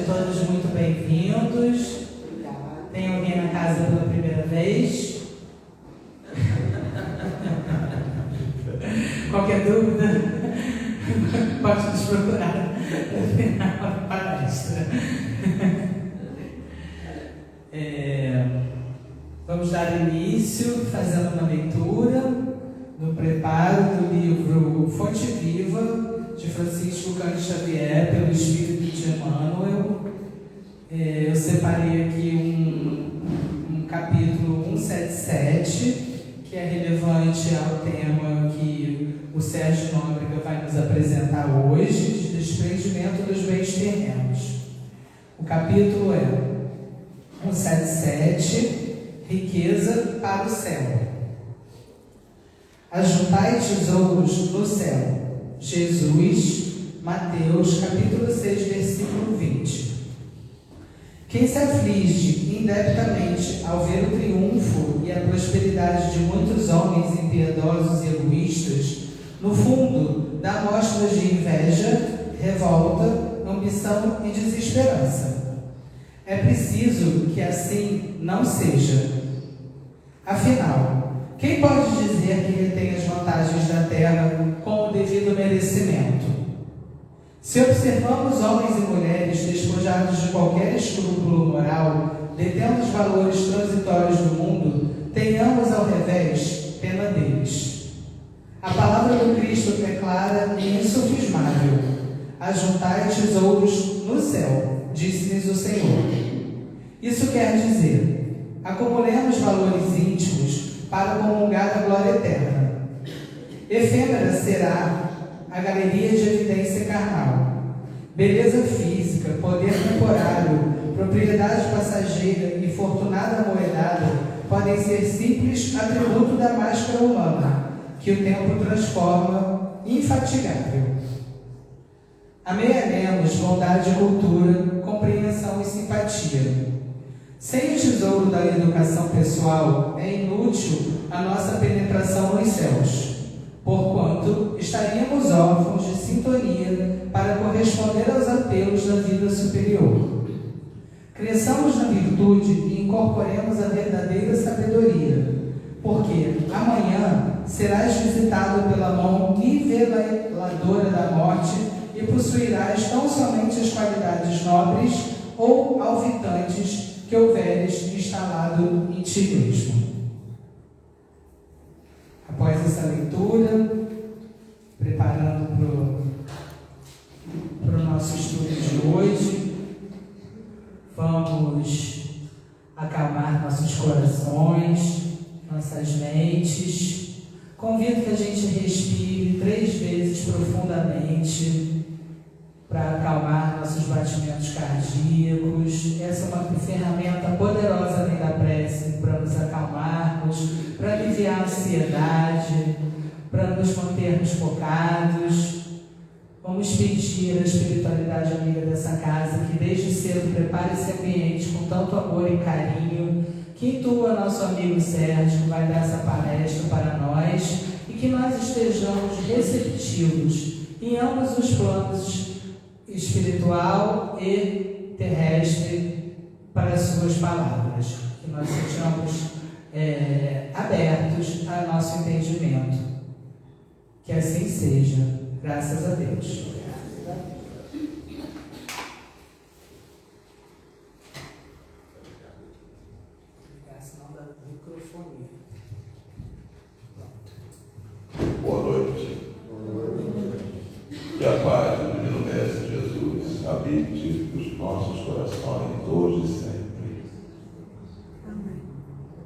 Sejam todos muito bem-vindos. Tem alguém na casa pela primeira vez? Qualquer dúvida, pode nos procurar no final da palestra. Vamos dar início fazendo uma leitura no preparo do livro Fonte Viva, de Francisco Cândido Xavier, pelo Espírito de Emmanuel. Eu separei aqui um capítulo 177, que é relevante ao tema que o Sérgio Nóbrega vai nos apresentar hoje, de desprendimento dos bens terrenos. O capítulo é 177, Riqueza para o céu. Ajuntai tesouros no céu. Jesus, Mateus, capítulo 6, versículo 20. Quem se aflige indebitamente ao ver o triunfo e a prosperidade de muitos homens impiedosos e egoístas, no fundo dá mostras de inveja, revolta, ambição e desesperança. É preciso que assim não seja. Afinal, quem pode dizer que retém as vantagens da terra com o devido merecimento? Se observamos homens e mulheres despojados de qualquer escrúpulo moral, detendo os valores transitórios do mundo, tenhamos ao revés pena deles. A palavra do Cristo é clara e insofismável. Ajuntai tesouros no céu, disse-lhes o Senhor. Isso quer dizer, acumulemos valores íntimos para comungar a glória eterna. Efêmera será a galeria de evidência carnal. Beleza física, poder temporário, propriedade passageira e fortunada amoedada podem ser simples atributo da máscara humana, que o tempo transforma infatigável. Amealhemos bondade e cultura, compreensão e simpatia. Sem o tesouro da educação pessoal, é inútil a nossa penetração nos céus, porquanto estaríamos órfãos de sintonia para corresponder aos apelos da vida superior. Cresçamos na virtude e incorporemos a verdadeira sabedoria, porque amanhã serás visitado pela mão niveladora da morte e possuirás tão somente as qualidades nobres ou alvitantes que houveres instalado em ti mesmo. Após essa leitura, preparando para o nosso estudo de hoje, vamos acalmar nossos corações, nossas mentes. Convido que a gente respire 3 vezes profundamente para acalmar nossos batimentos cardíacos. Essa é uma ferramenta poderosa além da prece para nos acalmarmos, para aliviar a ansiedade, para nos mantermos focados. Vamos pedir à espiritualidade amiga dessa casa que desde cedo prepare esse ambiente com tanto amor e carinho, que intua nosso amigo Sérgio, que vai dar essa palestra para nós, e que nós estejamos receptivos em ambos os planos, espiritual e terrestre, para as suas palavras, que nós sejamos abertos ao nosso entendimento. Que assim seja, graças a Deus. Senão dá microfone. Boa noite. Que a paz do Divino Mestre Jesus habite nos nossos corações, hoje e sempre.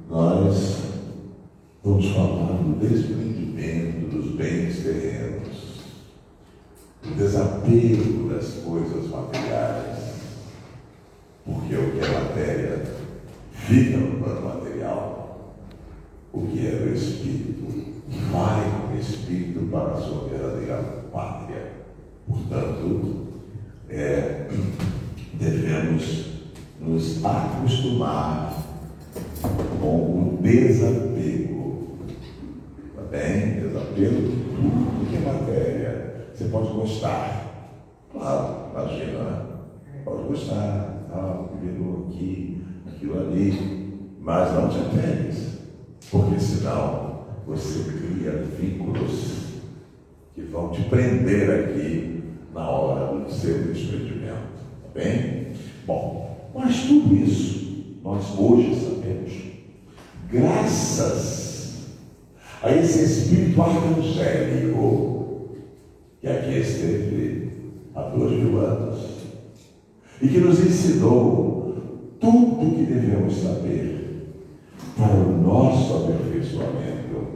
Nós vamos falar do desprendimento dos bens terrenos, do desapego das coisas materiais, porque o que é matéria fica no plano material, o que é do Espírito vai com o Espírito para a sua verdadeira pátria. Portanto, devemos nos acostumar com o desapego. Tá bem? Desapego de tudo que é matéria. Você pode gostar, claro, imagina, né? pode gostar, virou aqui, aquilo ali, mas não te apegues, porque senão você cria vínculos que vão te prender aqui na hora do seu desprendimento, tá bem? Bom, mas tudo isso nós hoje sabemos, graças a esse espírito arcangélico que aqui esteve há 2000 anos e que nos ensinou tudo o que devemos saber para o nosso aperfeiçoamento,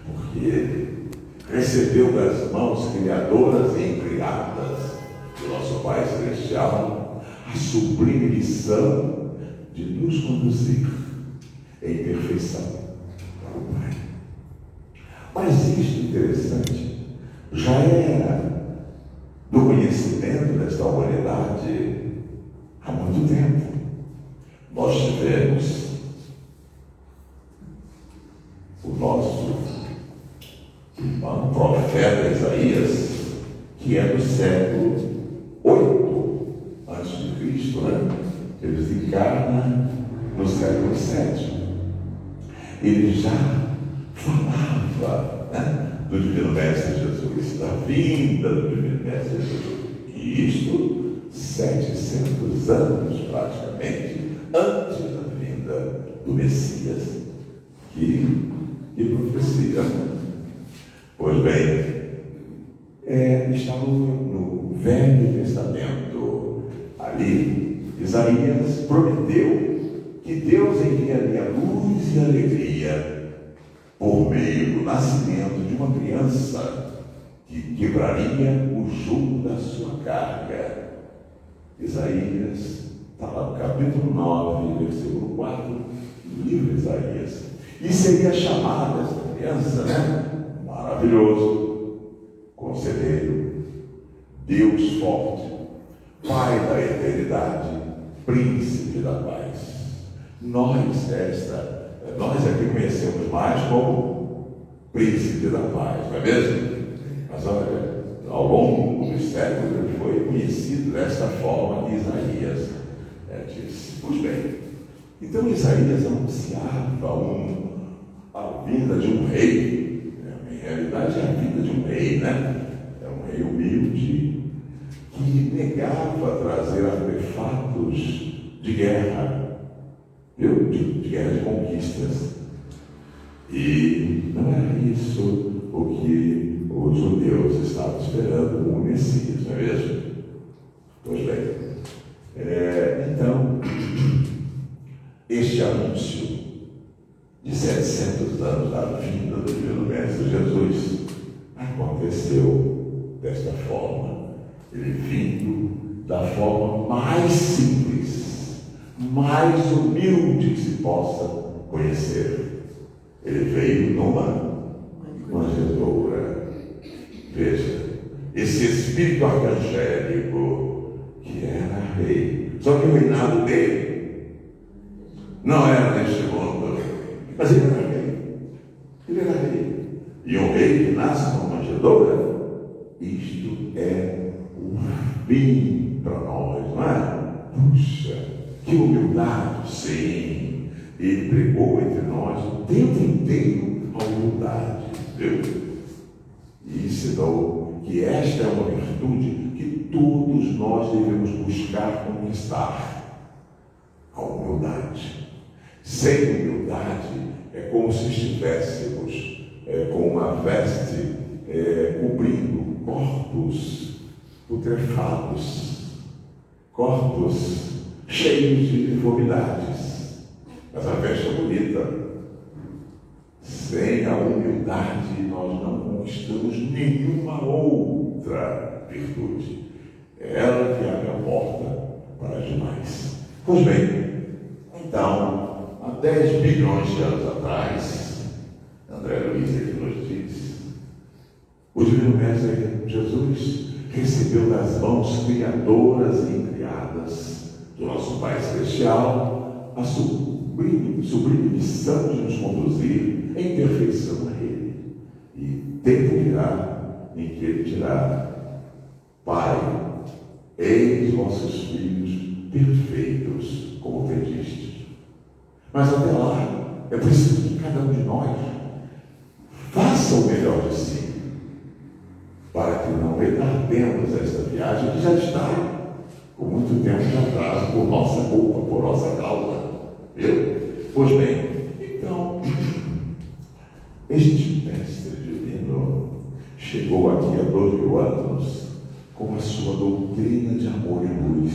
porque ele recebeu das mãos criadoras e incriadas do nosso Pai Celestial a sublime missão de nos conduzir em perfeição para o Pai. Mas isto interessante já era do conhecimento desta humanidade há muito tempo. Nós tivemos o nosso irmão profeta Isaías, que é do século 8 a.C., né? Ele desencarna no século 7. Ele já falava, né, do Divino Mestre Jesus, da vinda do Divino Mestre Jesus. E isto 700 anos praticamente antes da vinda do Messias. Que profecia! Pois bem, está no Velho Testamento. Ali, Isaías prometeu que Deus enviaria luz e alegria por meio do nascimento de uma criança que quebraria o jugo da sua carga. Isaías está lá no capítulo 9, versículo 4 do livro de Isaías. E seria chamada essa criança, né? Maravilhoso, Conselheiro, Deus forte, Pai da eternidade, Príncipe da paz. Nós aqui conhecemos mais como Príncipe da paz, não é mesmo? Mas olha, ao longo dos séculos ele foi conhecido desta forma que Isaías disse. Pois bem, então Isaías anunciava a vinda de um rei. Em realidade é a vinda de um rei, né? É um rei humilde que negava trazer artefatos de guerra, viu? De guerra de conquistas. E não era isso o que os judeus estavam esperando como Messias, não é mesmo? Pois bem, então, este anúncio de 700 anos da vinda do Divino Mestre Jesus aconteceu desta forma. Ele vindo da forma mais simples, mais humilde que se possa conhecer. Ele veio numa manjedoura. Veja, esse espírito arcangélico que era rei. Só que o reinado dele não era neste mundo, mas ele era rei. Ele era rei. E um rei que nasce numa manjedoura, isto é um fim para nós, não é? Puxa, que humildade, sim. Ele pregou entre nós o tempo inteiro a humildade, viu? E ensinou que esta é uma virtude que todos nós devemos buscar conquistar. A humildade. Sem humildade é como se estivéssemos com uma veste cobrindo corpos putrefados, corpos cheios de deformidades. Mas a veste é bonita. Sem a humildade nós não conquistamos nenhuma outra virtude. É ela que abre a porta para as demais. Pois bem, então, há 10 bilhões de anos atrás, André Luiz aqui nos diz, o Divino Mestre Jesus recebeu das mãos criadoras e incriadas do nosso Pai Celestial a sublime missão de nos conduzir em perfeição a Ele. E tempo virá em que Ele dirá: Pai, eis vossos filhos perfeitos, como pedistes. Mas até lá, é preciso que cada um de nós faça o melhor de si, para que não retardemos esta viagem que já está com muito tempo de atraso, por nossa culpa, por nossa causa. Viu? Pois bem, então, este mestre divino chegou aqui há 2000 anos com a sua doutrina de amor e luz,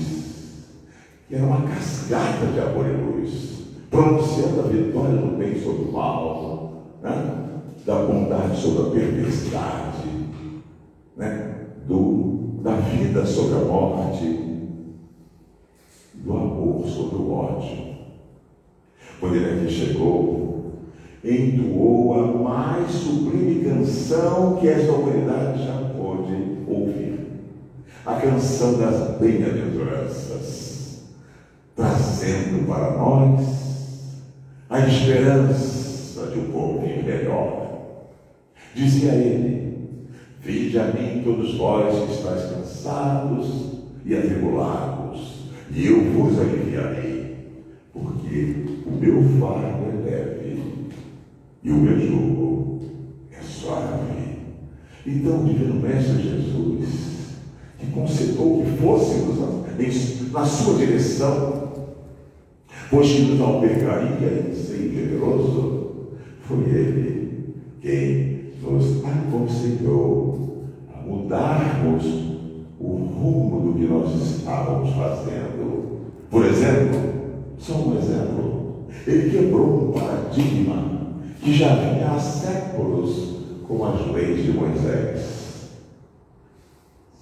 que era uma cascata de amor e luz, pronunciando a vitória do bem sobre o mal, né? Da bondade sobre a perversidade, né? Da vida sobre a morte, do amor sobre o ódio. Quando ele aqui chegou, entoou a mais sublime canção que esta humanidade já pôde ouvir, a canção das bem-aventuranças, trazendo para nós a esperança de um porvir melhor. Dizia ele: vinde a mim todos vós que estáis cansados e atribulados, e eu vos aliviarei, porque o meu fardo é leve e o meu jugo é suave. Então o divino Mestre Jesus, que concedeu que fôssemos na sua direção, pois que nos albergaria em seio generoso, foi ele quem nos aconselhou a mudarmos o rumo do que nós estávamos fazendo. Por exemplo, só um exemplo, ele quebrou um paradigma que já vinha há séculos com as leis de Moisés.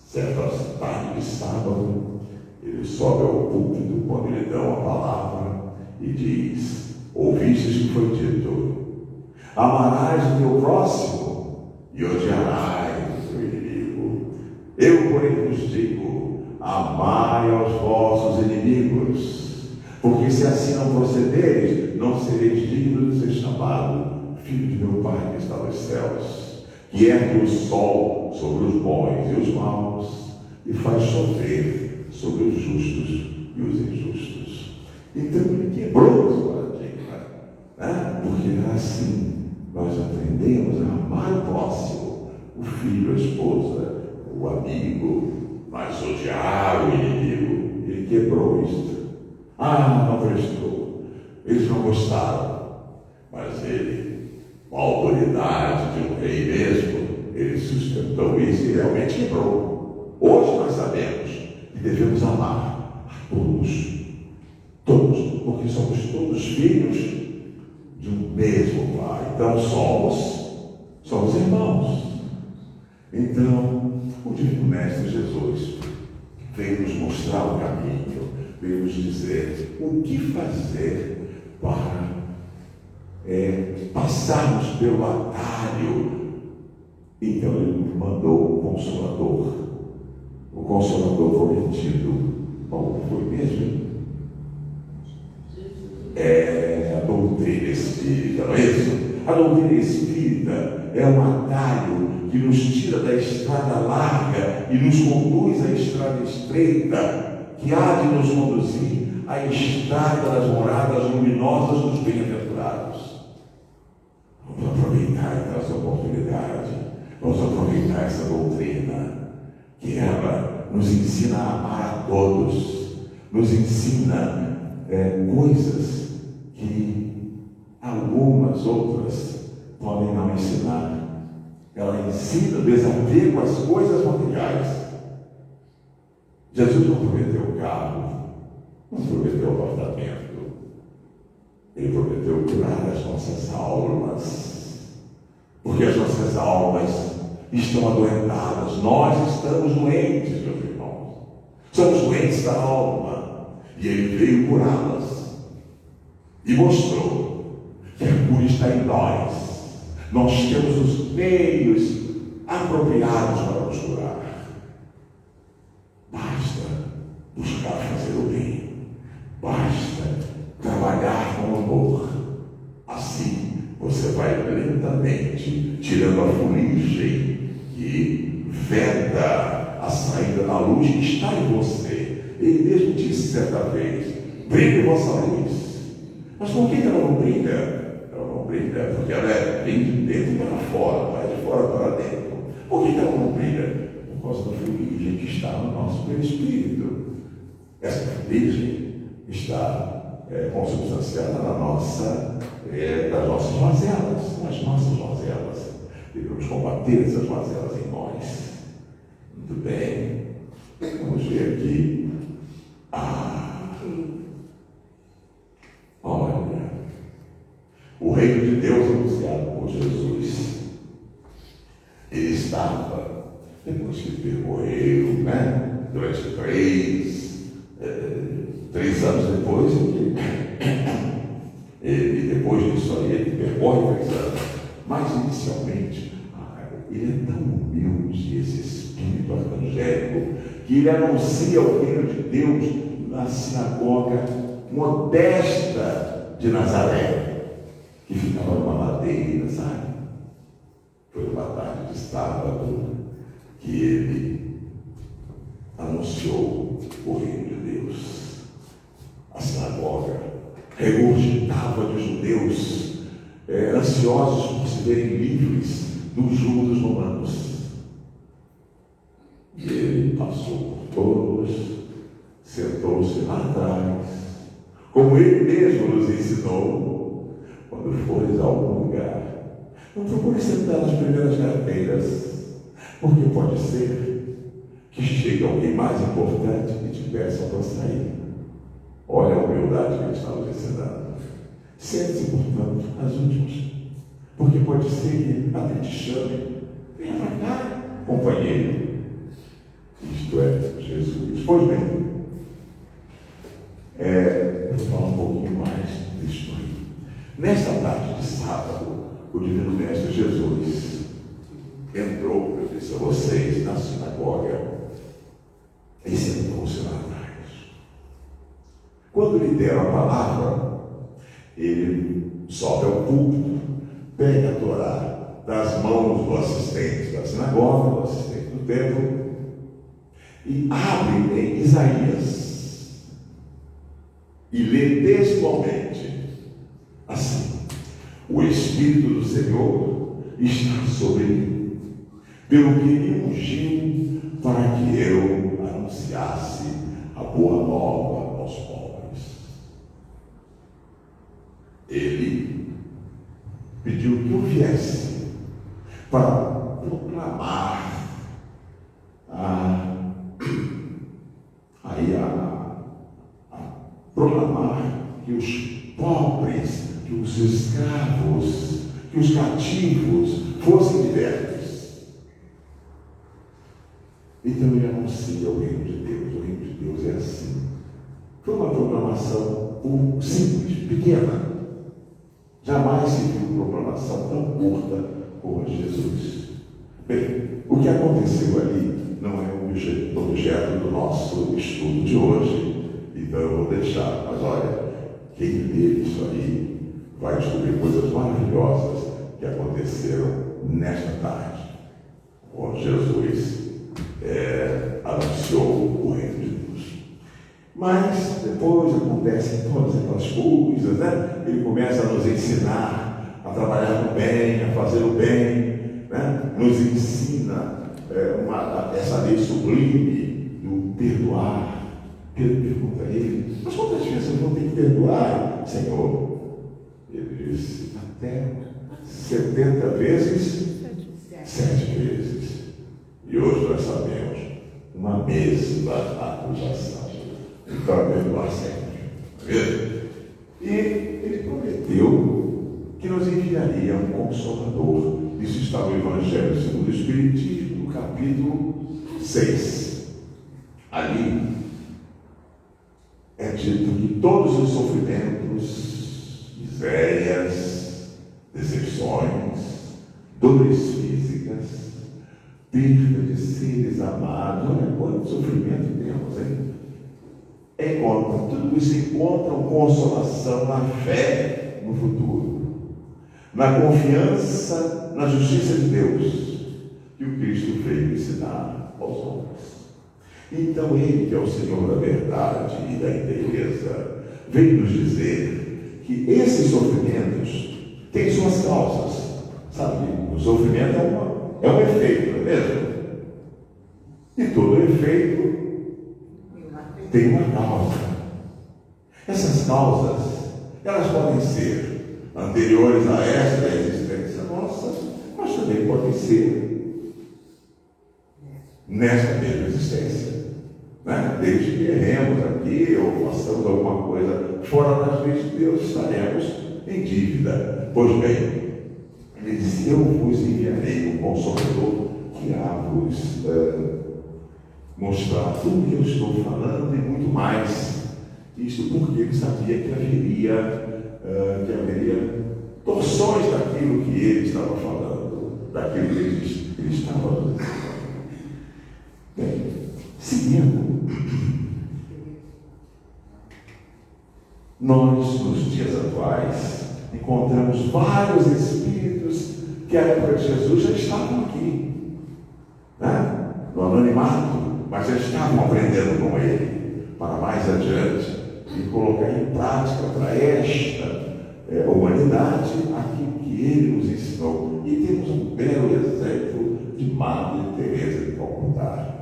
Certas tardes de sábado, ele sobe ao púlpito quando lhe dão a palavra e diz: ouvistes que foi dito, amarás o teu próximo e odiarás o teu inimigo. Eu, porém, vos digo, amai aos vossos inimigos, porque se assim não procederes, não sereis dignos de ser chamado filho de meu Pai que está nos céus, que ergue o sol sobre os bons e os maus, e faz chover sobre os justos e os injustos. Então ele quebrou esse paradigma, né? Porque assim nós aprendemos a amar o próximo, o filho, a esposa, o amigo, mas odiar o inimigo. Ele quebrou isto. Não prestou. Eles não gostaram. Mas ele, com a autoridade de um rei mesmo, ele sustentou isso e realmente quebrou. Hoje nós sabemos que devemos amar a todos. Todos, porque somos todos filhos de um mesmo Pai. Então somos irmãos. Então, o Divino Mestre Jesus veio nos mostrar o caminho, veio nos dizer o que fazer para passarmos pelo atalho. Então ele mandou o Consolador prometido. Qual foi mesmo? A doutrina espírita, não é isso? A doutrina espírita é um atalho que nos tira da estrada larga e nos conduz à estrada estreita, que há de nos conduzir à estrada das moradas luminosas dos bem-aventurados. Vamos aproveitar então essa oportunidade, vamos aproveitar essa doutrina, que ela nos ensina a amar a todos, nos ensina coisas que algumas outras podem não ensinar. Ela ensina o desapego às coisas materiais. Jesus não prometeu carro, não prometeu apartamento. Ele prometeu curar as nossas almas, porque as nossas almas estão adoentadas. Nós estamos doentes, meus irmãos. Somos doentes da alma. E ele veio curá-las e mostrou que a cura está em nós. Nós temos os meios apropriados para nos curar. Basta buscar fazer o bem, basta trabalhar com amor. Assim você vai lentamente tirando a fuligem que veda A saída da luz está em você. Ele mesmo disse certa vez: brilhe vossa luz. Mas por que ela não brilha? Ela não brilha porque ela vem de dentro para fora, vai de fora para dentro. Por que ela não brilha? Por causa da fuligem que está no nosso perispírito. Essa fuligem está consubstanciada nas nossas mazelas, nas nossas mazelas. Devemos combater essas mazelas em nós. Muito bem. Vamos ver aqui. Olha, o reino de Deus anunciado por Jesus. Ele estava, depois que percorreu, durante 3 anos depois, ele, depois disso aí, ele percorre 3 anos. Mas inicialmente, ele é tão humilde, esse espírito evangélico, que ele anuncia o reino de Deus na sinagoga modesta de Nazaré, que ficava numa ladeira, sabe? Foi uma tarde de sábado que ele anunciou o reino de Deus. A sinagoga regurgitava de judeus ansiosos por se verem livres dos juros romanos. E ele passou por todos, sentou-se lá atrás, como ele mesmo nos ensinou: quando fores a algum lugar, não procure sentar nas primeiras carteiras, porque pode ser que chegue alguém mais importante e te peça para sair. Olha a humildade que ele está nos ensinando. Sente-se, portanto, as últimas, porque pode ser que até te chame: venha para cá, companheiro. Isto é Jesus. Pois bem, vou falar um pouquinho mais disso aí. Nesta tarde de sábado, o Divino Mestre Jesus entrou, eu disse a vocês, na sinagoga e sentou-se lá atrás. Quando lhe deram a palavra, ele sobe ao púlpito, pega a Torá das mãos do assistente da sinagoga, do assistente do templo, e abre em Isaías e lê textualmente assim: o Espírito do Senhor está sobre mim, pelo que me ungiu para que eu anunciasse a boa nova aos pobres. Ele pediu que eu viesse para proclamar que os pobres, que os escravos, que os cativos fossem libertos. Então ele anuncia o reino de Deus. O reino de Deus é assim. Foi uma proclamação simples, pequena. Jamais se viu proclamação tão curta como a de Jesus. Bem, o que aconteceu ali não é o objeto do nosso estudo de hoje, então eu vou deixar. Mas olha, quem lê isso aí vai descobrir coisas maravilhosas que aconteceram nesta tarde, quando Jesus anunciou o reino de Deus. Mas depois acontecem todas aquelas coisas, né? Ele começa a nos ensinar a trabalhar no bem, a fazer o bem, né? Nos ensina essa lei sublime do perdoar. Pedro pergunta a ele: mas quantas vezes eu vou ter que perdoar, Senhor? Ele disse: até 70 vezes 7 vezes. E hoje nós sabemos uma mesma acusação. Então é perdoar sempre. E ele prometeu que nos enviaria um Consolador. Isso está no Evangelho segundo o Espiritismo, no capítulo 6. Ali é dito que todos os sofrimentos, misérias, decepções, dores físicas, perda de seres amados, olha quanto sofrimento temos, hein? Tudo isso encontra consolação na fé no futuro, na confiança na justiça de Deus que o Cristo veio ensinar aos homens. Então ele, que é o Senhor da verdade e da inteireza, veio nos dizer que esses sofrimentos têm suas causas. Sabe, o sofrimento é um efeito, não é mesmo? E todo efeito tem uma causa. Essas causas, elas podem ser anteriores a esta existência nossa, mas também podem ser nesta mesma existência, né? Desde que erremos aqui ou façamos alguma coisa fora das leis de Deus, estaremos em dívida. Pois bem, ele disse: eu vos enviarei um Consolador que há vos mostrar tudo o que eu estou falando e muito mais. Isso porque ele sabia que haveria torções daquilo que ele estava falando, daquilo que ele estava dizendo. Bem, seguindo, nós, nos dias atuais, encontramos vários espíritos que à época de Jesus já estavam aqui, né? No anonimato, mas já estavam aprendendo com ele para mais adiante e colocar em prática para esta humanidade aquilo que ele nos ensinou. E temos um belo exemplo de Madre Teresa de Calcutá,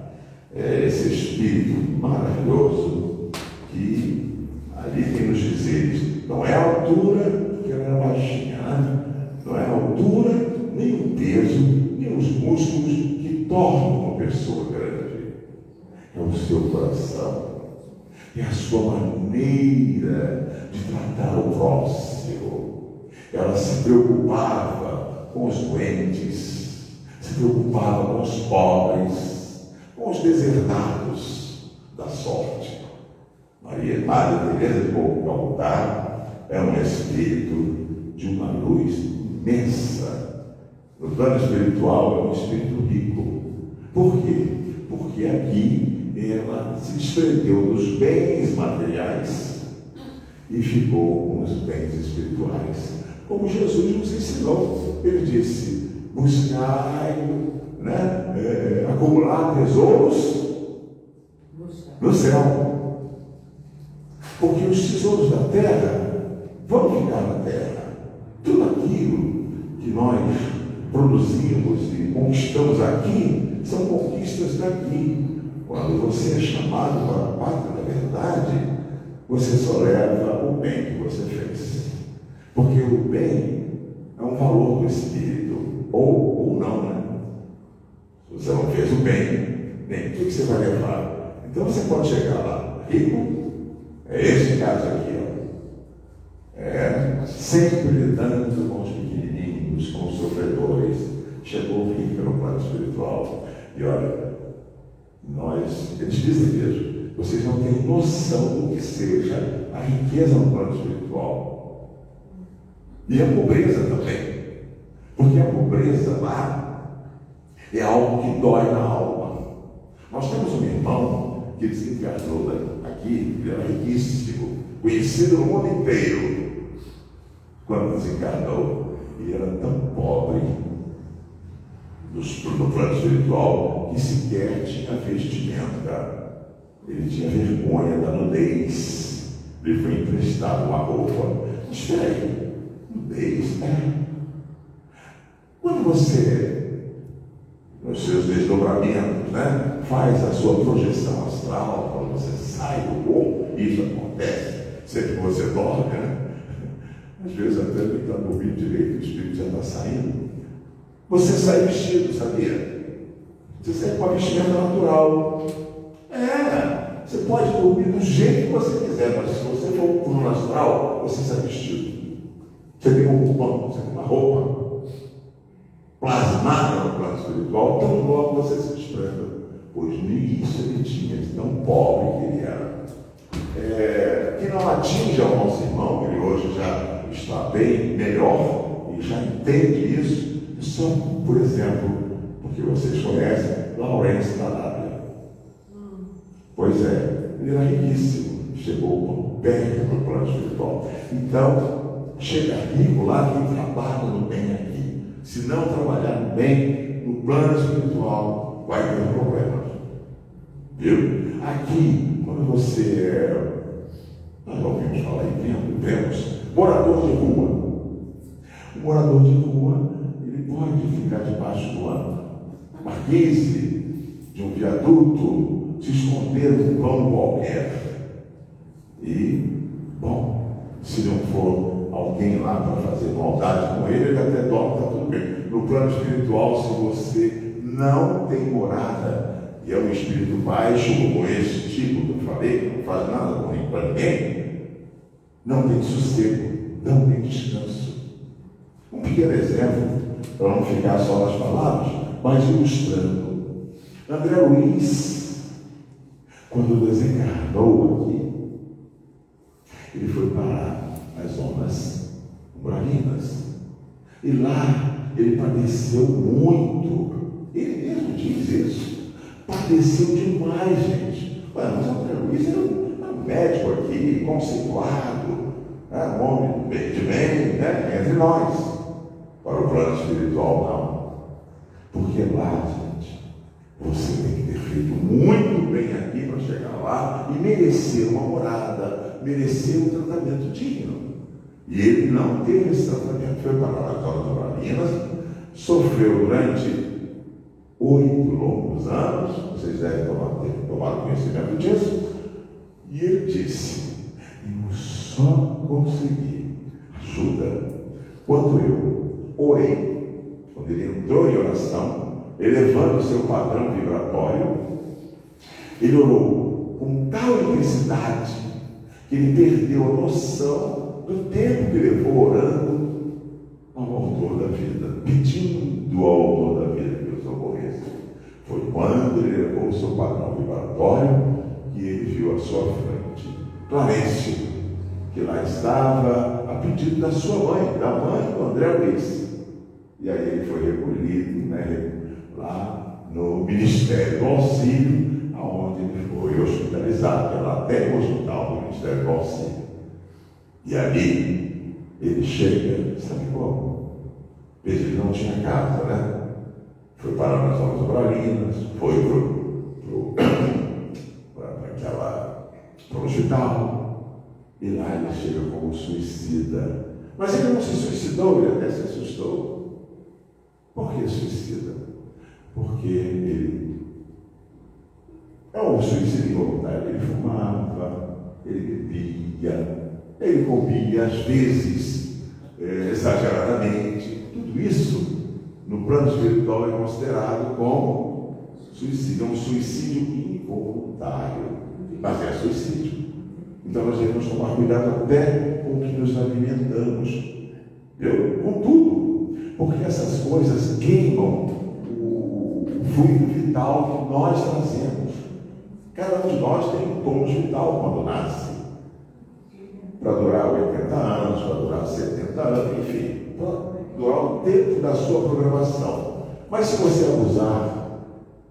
esse espírito maravilhoso que ali tem nos dizer, não é a altura, porque ela era baixinha, né? Não é a altura, nem o peso, nem os músculos que tornam uma pessoa grande. É o seu coração, é a sua maneira de tratar o próximo. Ela se preocupava com os doentes, se preocupava com os pobres, com os deserdados da sorte. Madre Teresa de Calcutá é um espírito de uma luz imensa. No plano espiritual é um espírito rico. Por quê? Porque aqui ela se desprendeu dos bens materiais e ficou com os bens espirituais, como Jesus nos ensinou. Ele disse: buscai, né, acumular tesouros no céu, porque os tesouros da terra vão ficar na terra. Tudo aquilo que nós produzimos e conquistamos aqui são conquistas daqui. Quando você é chamado para a pátria da verdade, você só leva o bem que você fez. Porque o bem é um valor do espírito, ou não, né? Se você não fez o bem, nem o que você vai levar? Então você pode chegar lá rico, é esse caso aqui, ó. Sempre lidando com os pequenininhos, com os sofredores. Chegou rico no plano espiritual. E olha, eles dizem mesmo, vocês não têm noção do que seja a riqueza no plano espiritual. E a pobreza também. Porque a pobreza lá é algo que dói na alma. Nós temos um irmão que desencarnou aqui, ele era riquíssimo, conhecido no mundo inteiro. Quando desencarnou, ele era tão pobre no plano espiritual que sequer tinha vestimenta. Ele tinha vergonha da nudez. Ele foi emprestado uma roupa. Espera aí, nudez? Quando você, nos seus desdobramentos, né, faz a sua projeção astral, quando você sai do corpo, isso acontece sempre que você dorme, né? Às vezes até ele está dormindo direito, o espírito já está saindo. Você sai vestido, sabia? Você sai com a vestimenta natural. Você pode dormir do jeito que você quiser, mas se você for para o astral, você sai vestido. Você tem um roupão, você tem uma roupa plasmada no plano espiritual, tão logo você se desprenda. Pois nem isso ele tinha, de tão pobre que ele era. Que não atinge ao nosso irmão, ele hoje já está bem melhor e já entende isso. Só, por exemplo, porque vocês conhecem Laurence da Lábia. Pois é, ele era riquíssimo, chegou bem no plano espiritual. Então, chega rico lá quem trabalha no bem aqui. Se não trabalhar no bem, no plano espiritual, vai ter problemas. Viu? Aqui, quando você nós ouvimos falar e vemos morador de rua. O morador de rua, ele pode ficar debaixo de uma marquise, de um viaduto, se esconder num pão qualquer. E, bom, se não for alguém lá para fazer maldade com ele até dorme, está tudo bem. No plano espiritual, se você não tem morada, e é um espírito baixo, como esse tipo que eu falei, que não faz nada ruim para ninguém, não tem sossego, não tem descanso. Um pequeno exemplo, para não ficar só nas palavras, mas ilustrando. André Luiz, quando desencarnou aqui, ele foi para as zonas umbralinas. E lá ele padeceu muito. Ele mesmo diz isso. Padeceu demais, gente. Mas André Luiz era um médico aqui, conceituado, um homem de bem, né? Entre nós. Para o plano espiritual, não. Porque lá, gente, você tem que ter feito muito bem aqui para chegar lá e merecer uma morada, merecer um tratamento digno. E ele não teve esse tratamento. Foi para as zonas umbralinas, sofreu durante 8 longos anos, vocês devem ter tomado conhecimento disso, e ele disse: eu só consegui ajuda quando eu orei, quando ele entrou em oração, elevando o seu padrão vibratório. Ele orou com tal intensidade que ele perdeu a noção do tempo que levou orando ao autor da vida, pedindo ao autor da vida que o socorresse. Foi quando ele elevou o seu padrão vibratório que ele viu à sua frente Clarencio, que lá estava a pedido da sua mãe, da mãe do André Luiz. E aí ele foi recolhido, né, lá no Ministério do Auxílio, aonde ele foi hospitalizado, que era até o hospital do Ministério do Auxílio. E ali ele chega, sabe como? Ele não tinha casa, né? Foi parar nas zonas umbralinas, foi para o hospital, e lá ele chega como suicida. Mas ele não se suicidou, ele até se assustou. Por que suicida? Porque ele é um suicídio involuntário. Ele fumava, ele bebia, ele comia, às vezes, exageradamente. Tudo isso, no plano espiritual, é considerado como suicídio. É um suicídio involuntário, mas é suicídio. Então nós devemos tomar cuidado até com o que nos alimentamos. Viu? Com tudo. Porque essas coisas queimam o fluido vital que nós trazemos. Cada um de nós tem um tom vital quando nasce. Para durar 80 anos, para durar 70 anos, enfim. Para durar o tempo da sua programação. Mas se você abusar,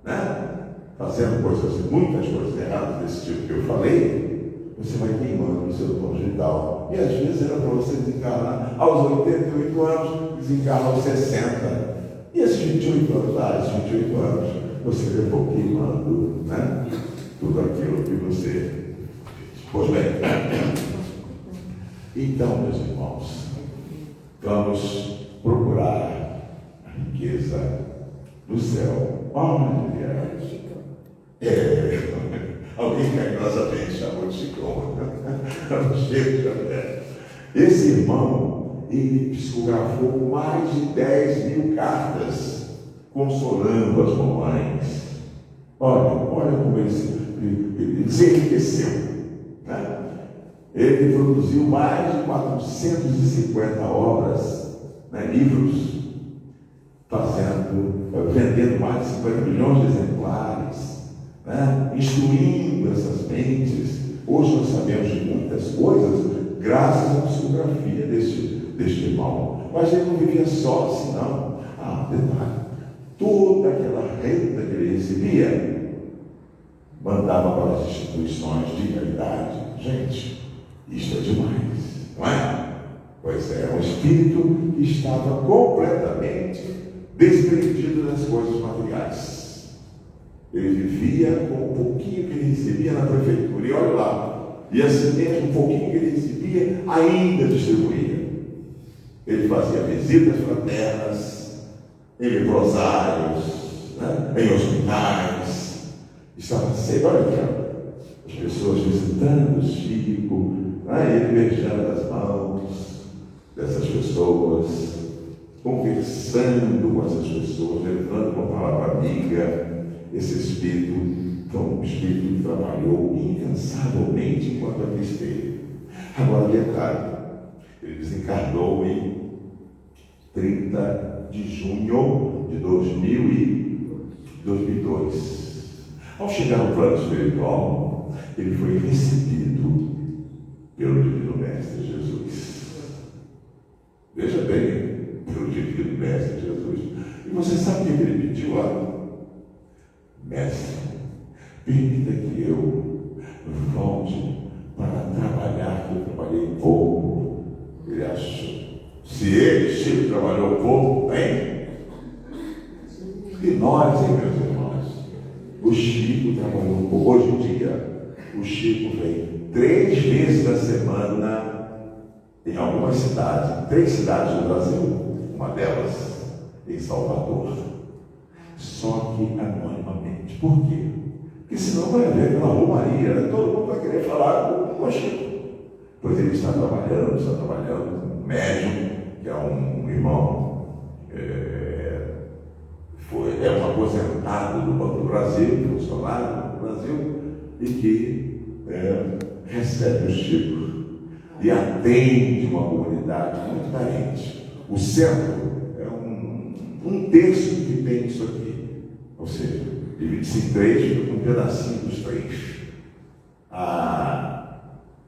né, fazendo muitas coisas erradas desse tipo que eu falei, você vai queimando o seu tom vital. E às vezes era para você desencarnar aos 88 anos, desencarna aos 60. E esses 28 anos, esses 28 anos, você levou queimando, né, tudo aquilo que você fez. Pois bem, então, meus irmãos, vamos procurar a riqueza do céu. Olha, alguém carinhosamente chamou de Chico. Esse irmão, ele psicografou mais de 10.000 cartas, consolando as mamães. Olha como ele se enriqueceu, né? Ele produziu mais de 450 obras, né, livros, vendendo mais de 50 milhões de exemplares, né, instruindo essas mentes. Hoje nós sabemos de muitas coisas graças à psicografia deste irmão. Mas ele não vivia só assim, não. Detalhe, toda aquela renda que ele recebia, mandava para as instituições de caridade. Gente, isso é demais, não é? Pois é, um espírito que estava completamente desprendido das coisas materiais. Ele vivia com o pouquinho que ele recebia na prefeitura. E olha lá, e assim mesmo, um pouquinho que ele recebia, ainda distribuía. Ele fazia visitas fraternas, em leprosários, né? Em hospitais. Estava sempre, olha aqui, ó, as pessoas visitando o Chico, ele beijando as mãos dessas pessoas, conversando com essas pessoas, levando uma palavra amiga. Esse espírito, então, um espírito que trabalhou incansavelmente enquanto aqui esteve. Agora, detalhe, ele desencarnou em 30 de junho de 2002. Ao chegar no plano espiritual, ele foi recebido pelo Divino Mestre Jesus. Veja bem, pelo Divino Mestre Jesus. E você sabe o que ele pediu lá? Mestre, permita que eu volte para trabalhar, que eu trabalhei pouco. Ele achou. Se ele, Chico, trabalhou pouco, hein? E nós, hein, meus irmãos? O Chico trabalhou pouco. Hoje em dia, o Chico vem 3 vezes da semana em algumas cidades, 3 cidades do Brasil, uma delas em Salvador. Só que anonimamente. Por quê? Porque senão vai haver aquela romaria, né? Todo mundo vai querer falar com o Chico. Pois ele está trabalhando com um médium, que é um irmão, é um aposentado do Banco do Brasil, funcionário do Banco do Brasil, e que recebe o Chico e atende uma comunidade muito carente. O centro é um terço que tem isso aqui, ou seja, divide-se em 3, um pedacinho dos 3. A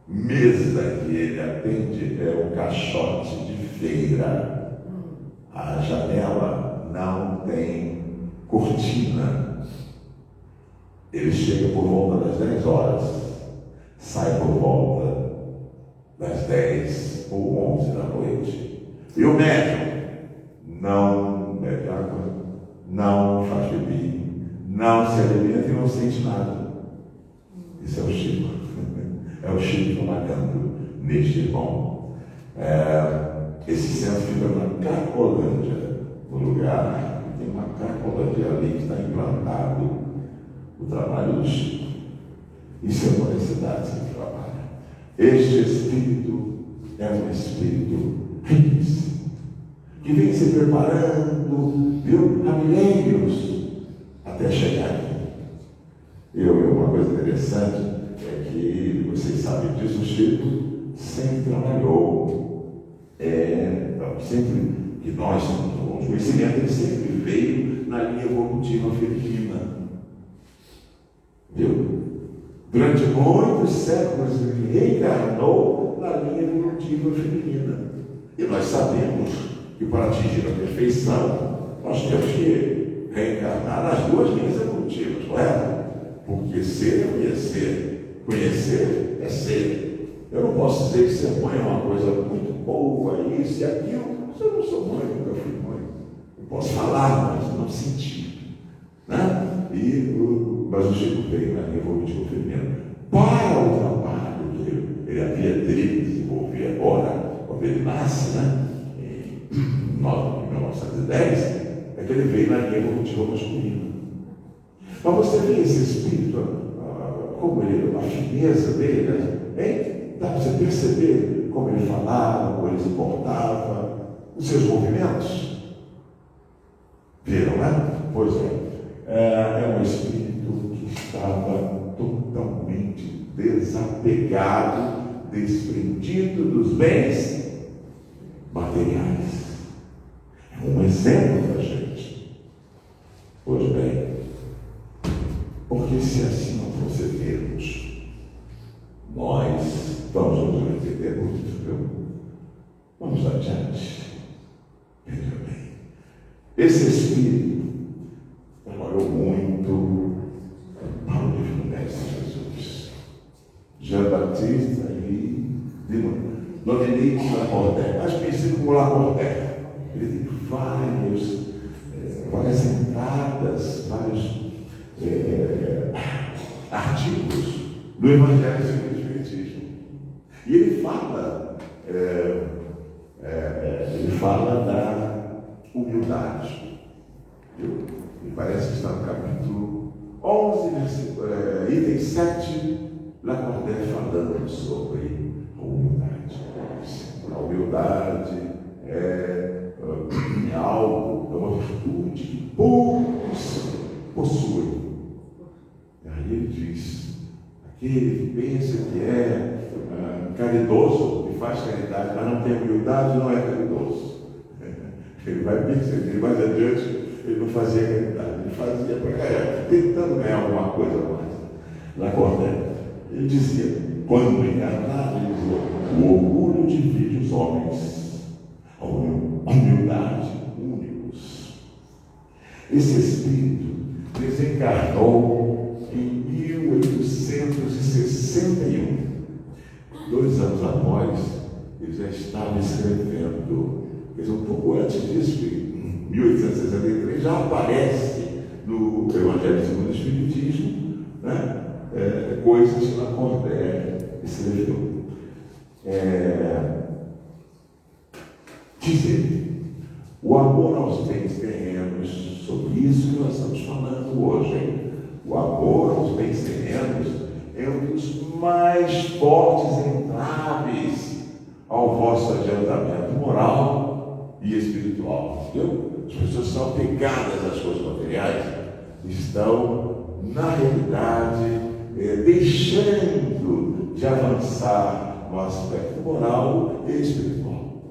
mesa que ele atende é um caixote de feira. A janela não tem cortina. Ele chega por volta das 10 horas, sai por volta das 10 ou 11 da noite. E o médium não bebe água, não faz bebida, não se alimenta e não sente nada. Isso é o Chico. É o Chico trabalhando neste irmão. Esse centro fica na Cracolândia, no lugar que tem uma Cracolândia ali que está implantado o trabalho do Chico. Isso é uma das cidades que trabalha. Este espírito é um espírito riquíssimo, que vem se preparando, há milênios até chegar aqui. Uma coisa interessante é que, vocês sabem disso, o Chico sempre trabalhou, sempre que nós temos conhecimento, ele sempre veio na linha evolutiva feminina. Viu? Durante muitos séculos ele reencarnou na linha evolutiva feminina. E nós sabemos que para atingir a perfeição, nós temos que reencarnar nas 2 linhas evolutivas, correto? Porque ser é conhecer, conhecer é ser. Eu não posso dizer que ser mãe é uma coisa muito boa, isso e aquilo. Eu não sou mãe, nunca fui mãe. Eu posso falar, mas não sentir. Né? Mas o Chico veio na linha evolutiva feminina para o trabalho que ele havia de desenvolver agora, quando ele nasce, né? Em 1910, é que ele veio na linha evolutiva masculina. Mas você vê esse espírito, como ele, a fineza dele, hein? Dá para você perceber como ele falava, como ele se portava, os seus movimentos. Viram, né? Pois é um espírito que estava totalmente desapegado, desprendido dos bens materiais. É um exemplo para a gente. Pois bem, porque se assim não procedermos, nós vamos nos entender muito, viu? Vamos adiante. Veja bem, esse espírito trabalhou muito para o Divino Mestre Jesus. Jean Baptiste e Dominique Lacordaire, mais conhecido como Lacordaire. Ele tem várias entradas, vários artigos do Evangelho segundo o Espiritismo. E ele fala da humildade. Me parece que está no capítulo 11, item 7, Lacordaire falando sobre a humildade. A humildade é algo, é uma virtude que poucos possuem. E aí ele diz: aquele que pensa que é caridoso, que faz caridade, mas não tem humildade, não é caridoso. Ele vai perceber, mais adiante, ele não fazia caridade, ele fazia tentando ganhar alguma coisa a mais. Lacordaire, ele dizia, quando encarnado, ele dizia: o orgulho divide os homens, a humildade únicos. Esse espírito desencarnou em 1861. 2 anos após, ele já estava escrevendo, um pouco antes disso, em 1863, já aparece no Evangelho segundo o Espiritismo, né? Coisas que Lacordaire escreveu. Diz ele: o amor aos bens terrenos, sobre isso que nós estamos falando hoje, o amor aos bens terrenos é um dos mais fortes entraves ao vosso adiantamento moral e espiritual. Entendeu? As pessoas são apegadas às coisas materiais, estão, na realidade, deixando de avançar no aspecto moral e espiritual.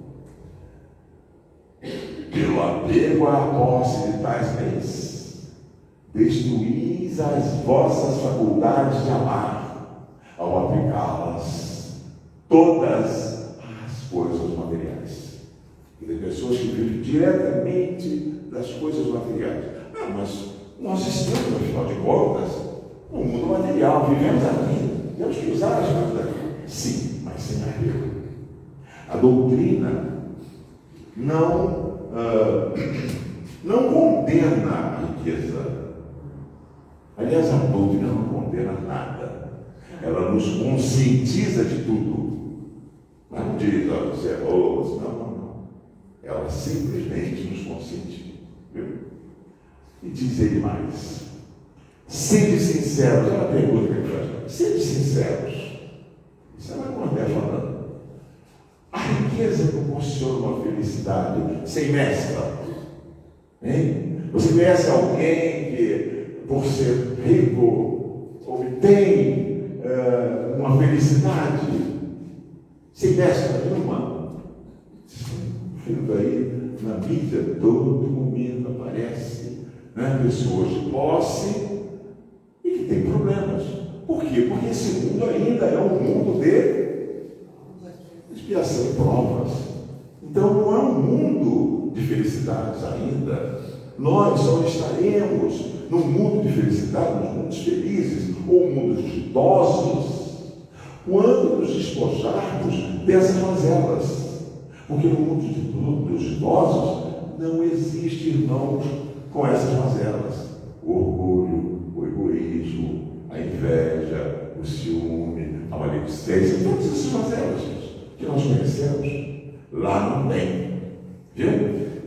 Pelo apego à posse de tais bens, destruís as vossas faculdades de amar, ao aplicá-las todas as coisas materiais. E tem pessoas que vivem diretamente das coisas materiais. Mas nós estamos, afinal de contas, no mundo material, vivemos aqui, temos que usar as coisas daqui. Sim, mas sem apego. A doutrina não condena a riqueza. Aliás, a doutrina não condena nada. Ela nos conscientiza de tudo. Mas não diz: olha, você é louco. Não. Ela simplesmente nos conscientiza. Viu? E diz ele mais: sede sinceros. É uma pergunta que ele faz. Sede sinceros. Isso é uma coisa falando. A riqueza proporciona uma felicidade sem mescla. Hein? Você conhece alguém que, por ser rico, obtém uma felicidade sem mescla nenhuma? Vendo aí na mídia, todo momento aparece, né, pessoas de posse e que têm problemas. Por quê? Porque esse mundo ainda é um mundo de expiação e provas. Então não é um mundo de felicidades ainda. Nós só estaremos no mundo de felicidade, nos mundos felizes ou mundos ditosos, quando nos despojarmos dessas mazelas. Porque no mundo dos ditosos não existe, irmãos, com essas mazelas: o orgulho, o egoísmo, a inveja, o ciúme, a maledicência, todas essas mazelas que nós conhecemos. Lá não tem. Viu?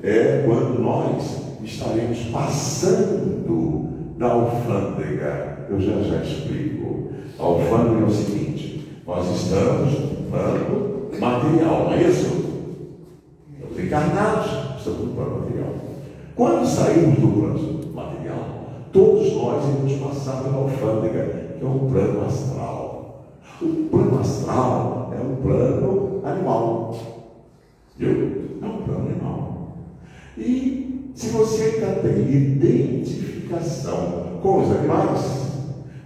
É quando nós estaremos passando da alfândega. Eu já explico. A alfândega é o seguinte: nós estamos no plano material, não é isso? Estamos encarnados, estamos no plano material. Quando sairmos do plano material, todos nós iremos passar pela alfândega, que é o plano astral. O plano astral é um plano animal. Viu? É um plano animal. E se você ainda tem identificação com os animais,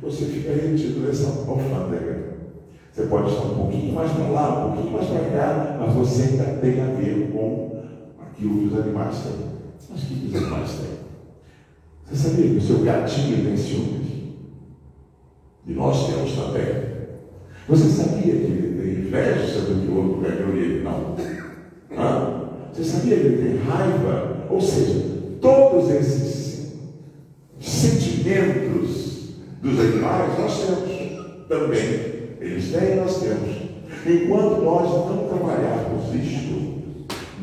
você fica retido nessa alfândega. Você pode estar um pouquinho mais para lá, um pouquinho mais para cá, mas você ainda tem a ver com aquilo que os animais têm. Mas o que os animais têm? Você sabia que o seu gatinho tem ciúmes? E nós temos também. Você sabia que ele tem inveja sobre o outro ganhou e ele não? Você sabia que ele tem raiva? Ou seja, todos esses sentimentos mais, nós temos também. Eles têm e nós temos. Enquanto nós não trabalharmos isto,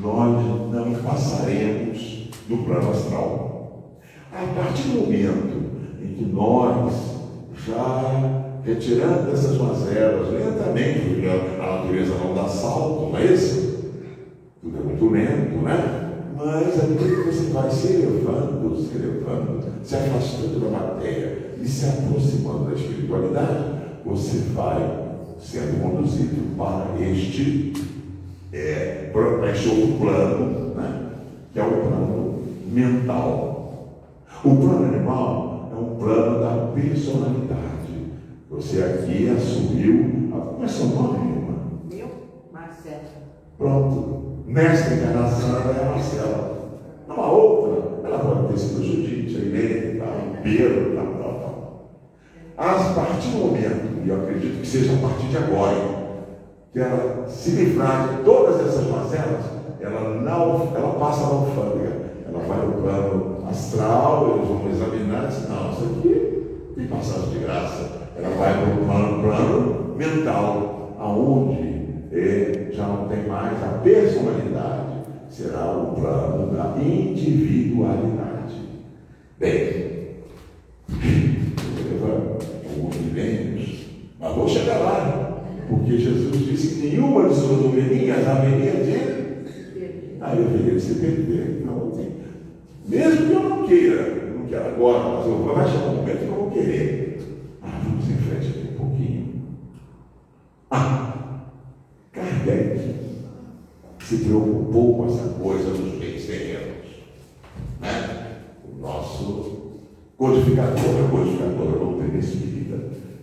nós não passaremos do plano astral. A partir do momento em que nós, já retirando essas mazelas lentamente, porque a natureza não dá salto, não é isso? Tudo é muito lento, né? Mas à medida que você vai se elevando, se afastando da matéria e se aproximando da espiritualidade, você vai sendo conduzido para este outro plano, né? Que é o plano mental. O plano animal é um plano da personalidade. Você aqui assumiu. Como é seu nome, irmã? Meu? Marcela. Pronto. Nesta encarnação ela é a Marcela. Numa outra, ela pode ter sido Judite, a Irene, a Pedro, tal. A partir do momento, e eu acredito que seja a partir de agora, que ela se livrar de todas essas mazelas, ela passa na alfândega. Ela vai no plano astral, eles vão examinar e dizer, não, isso aqui tem passagem de graça. Ela vai para o plano mental, aonde já não tem mais a personalidade, será o plano da individualidade. Bem, alguns milênios, mas vou chegar lá, porque Jesus disse que nenhuma de suas ovelhinhas haveria de. Aí eu haveria de se perder. Não, mesmo que eu não quero agora, mas vai chegar um momento que eu vou querer. Vamos em frente aqui um pouquinho. Kardec se preocupou com essa coisa dos bens terrenos, né? O nosso codificador da doutrina espírita.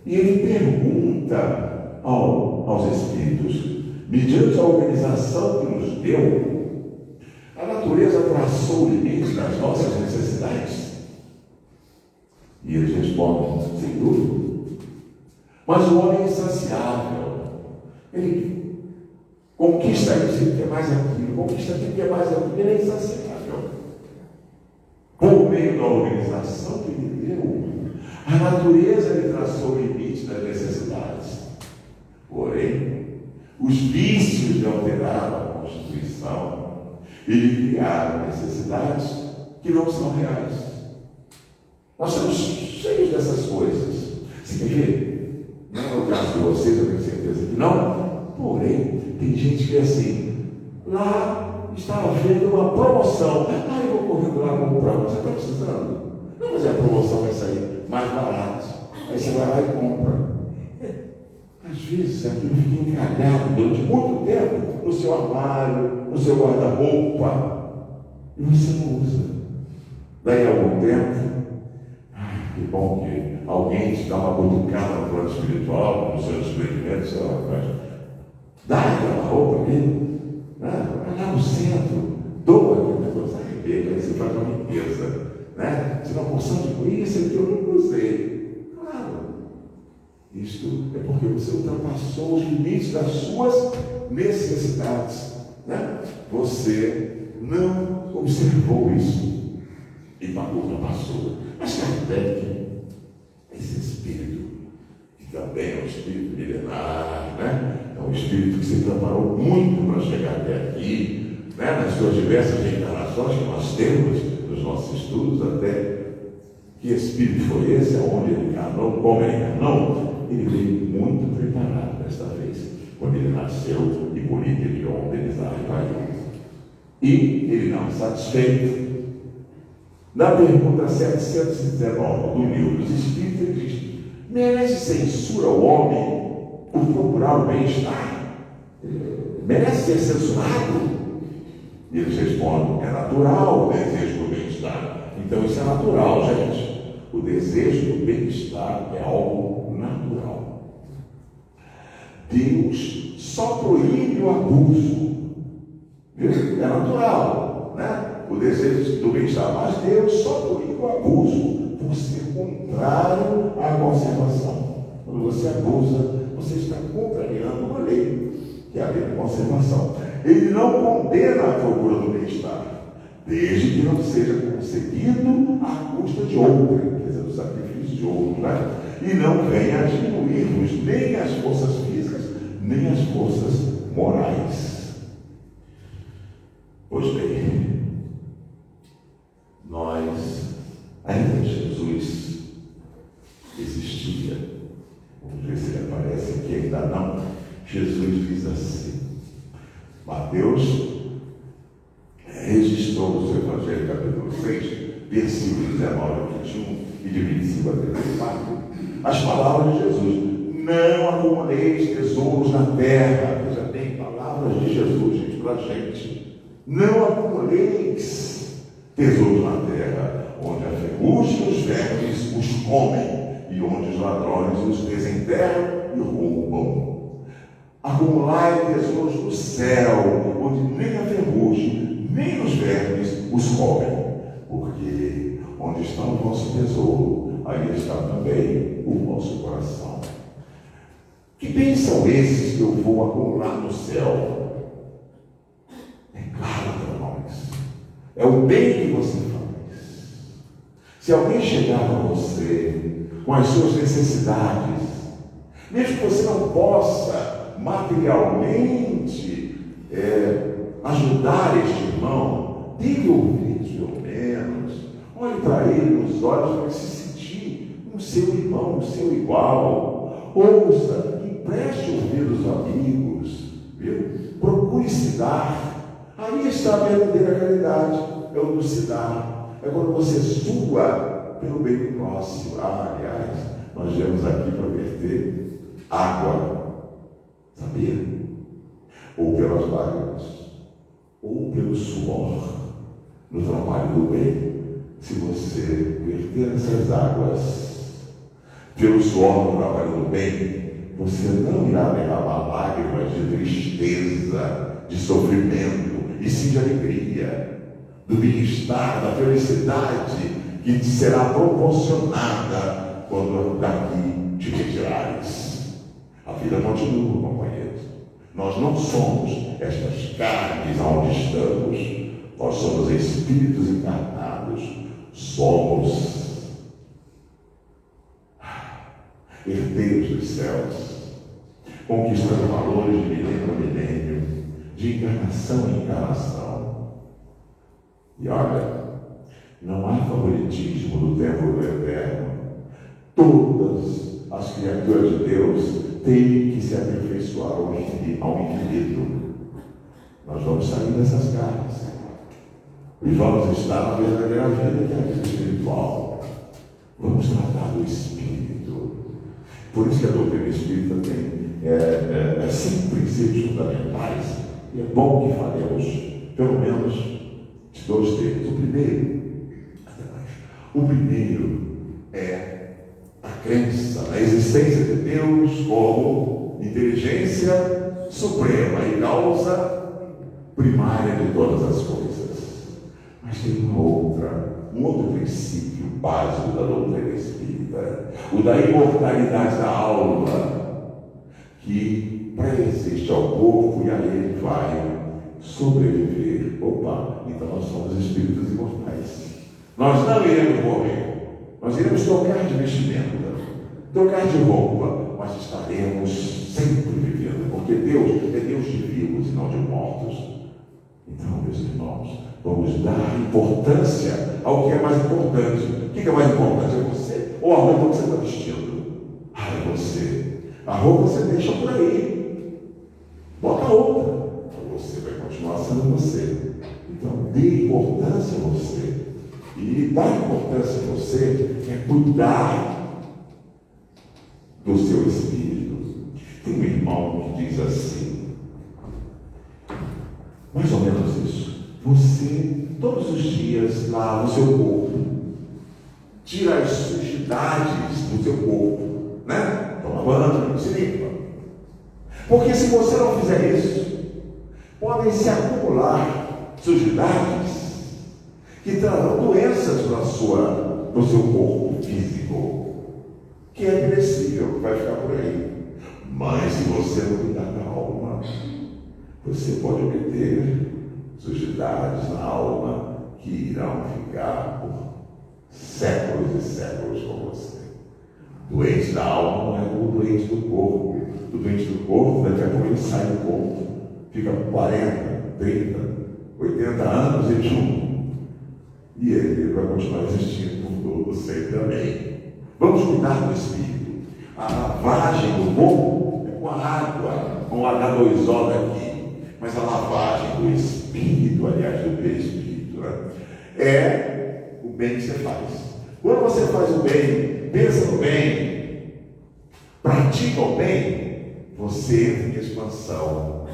E ele pergunta aos espíritos, mediante a organização que nos deu, a natureza traçou o limite das nossas necessidades? E eles respondem, sem dúvida. Mas o homem é insaciável. Ele conquista isso, ele quer mais aquilo, conquista aquilo, quer mais aquilo, ele é insaciável. Por meio da organização que ele deu, a natureza lhe traçou o limite das necessidades. Porém, os vícios lhe alteraram a constituição e lhe criaram necessidades que não são reais. Nós estamos cheios dessas coisas. Você quer ver? Não é o caso de vocês, eu tenho certeza que não. Porém, tem gente que é assim. Lá estava vendo uma promoção. Eu vou correndo lá comprar. Você está precisando? Não, mas a promoção vai sair mais barato. Aí você vai lá e compra. Às vezes aquilo fica encalhado durante muito tempo no seu armário, no seu guarda-roupa. E você não usa. Daí a algum tempo, que bom que alguém te dá uma cutucada no plano espiritual, no seu desprendimento, sei lá, dá aquela roupa ali, né? Vai lá no centro, doa aquele negócio, aí você faz uma limpeza, né? Você dá uma porção de isso que eu nunca usei. Claro, isto é porque você ultrapassou os limites das suas necessidades, né? Você não observou isso e ultrapassou. Mas Kardec, esse espírito, que também é um espírito milenar, né? É um espírito que se preparou muito para chegar até aqui, né? Nas suas diversas reencarnações que nós temos, nos nossos estudos, até que espírito foi esse, aonde ele encarnou, como ele encarnou, ele veio muito preparado desta vez, quando ele nasceu e por isso ele organizar e ele não satisfeito. Na pergunta 719 do Livro dos Espíritos, ele diz: merece censura o homem por procurar o bem-estar? Merece ser censurado? E eles respondem: é natural o desejo do bem-estar. Então isso é natural, gente. O desejo do bem-estar é algo natural. Deus só proíbe o abuso. É natural, né? O desejo do bem-estar, mas Deus só proíbe o abuso por ser contrário à conservação. Quando você abusa, você está contrariando uma lei, que é a lei da conservação. Ele não condena a procura do bem-estar, desde que não seja conseguido à custa de outrem, quer dizer, do sacrifício de outro, né? e não venha a diminuir-vos nem as forças físicas, nem as forças morais. Pois bem, nós, ainda Jesus existia. Vamos ver se ele aparece aqui, ainda não. Jesus diz assim, Mateus registrou no seu Evangelho, capítulo 6, versículos 19 a 21 e de 25 a 34, as palavras de Jesus: não acumuleis tesouros na terra. Veja bem, palavras de Jesus, gente, para a gente. Não acumuleis tesouros na terra, onde a ferrugem e os vermes os comem, e onde os ladrões os desenterram e roubam. Acumulai tesouros no céu, onde nem a ferrugem, nem os vermes os comem, porque onde está o vosso tesouro, aí está também o vosso coração. Que bens são esses que eu vou acumular no céu? É claro para nós, é o bem que você faz. Se alguém chegar a você com as suas necessidades, mesmo que você não possa materialmente ajudar este irmão, dê-lhe ouvidos pelo menos, olhe para ele nos olhos para se sentir um seu irmão, um seu igual, ouça, empreste ouvidos aos amigos, viu? Procure se dar. Aí está a verdadeira caridade, é o do se dar, é quando você sua pelo bem do próximo. Aliás, nós viemos aqui para verter água, sabia? Ou pelas lágrimas, ou pelo suor, no trabalho do bem. Se você verter essas águas pelo suor no trabalho do bem, você não irá derramar lágrimas de tristeza, de sofrimento, e sim de alegria, do bem-estar, da felicidade que te será proporcionada quando daqui te retirares. A vida continua, companheiros. Nós não somos estas carnes onde estamos. Nós somos espíritos encarnados. Somos herdeiros dos céus, conquistando valores de milênio a milênio, de encarnação em encarnação. E olha, não há favoritismo no tempo do eterno. Todas as criaturas de Deus têm que se aperfeiçoar ao infinito. Nós vamos sair dessas carnes e vamos estar na verdadeira vida, que é a vida espiritual. Vamos tratar do espírito. Por isso que a doutrina espírita tem 5 princípios fundamentais, e é bom que falemos pelo menos de 2 deles. O primeiro é a crença na existência de Deus como inteligência suprema e causa primária de todas as coisas. Mas tem um outro princípio básico da doutrina espírita, o da imortalidade da alma, que pré-existe ao corpo e a ele vai sobreviver. Opa, então nós somos espíritos imortais. Nós não iremos morrer, nós iremos trocar de vestimenta, trocar de roupa, mas estaremos sempre vivendo, porque Deus é Deus de vivos e não de mortos. Então, meus irmãos, vamos dar importância ao que é mais importante. O que é mais importante? É você ou a roupa que você está vestindo? É você. A roupa você deixa por aí, bota outra, você vai continuar sendo você. Então, dê importância a você. E dar importância a você é cuidar do seu espírito. Tem um irmão que diz assim, mais ou menos isso: você todos os dias lava o seu corpo, tira as sujidades do seu corpo, né? Toma banho, se limpa. Porque se você não fizer isso, podem se acumular sujidades que trarão doenças no seu corpo físico, que é perecível, que vai ficar por aí. Mas se você não cuidar da alma, você pode obter sujidades na alma que irão ficar por séculos e séculos com você. Doente da alma não é como doente do corpo. O doente do corpo, daqui a pouco ele sai do corpo, fica 40, 30, 80 anos e e ele vai continuar existindo por todo sempre. Amém. Vamos cuidar do espírito. A lavagem do corpo é com a água, com o H2O daqui, mas a lavagem do espírito, aliás, do perispírito, né? É o bem que você faz. Quando você faz o bem, pensa no bem, pratica o bem, você entra em expansão.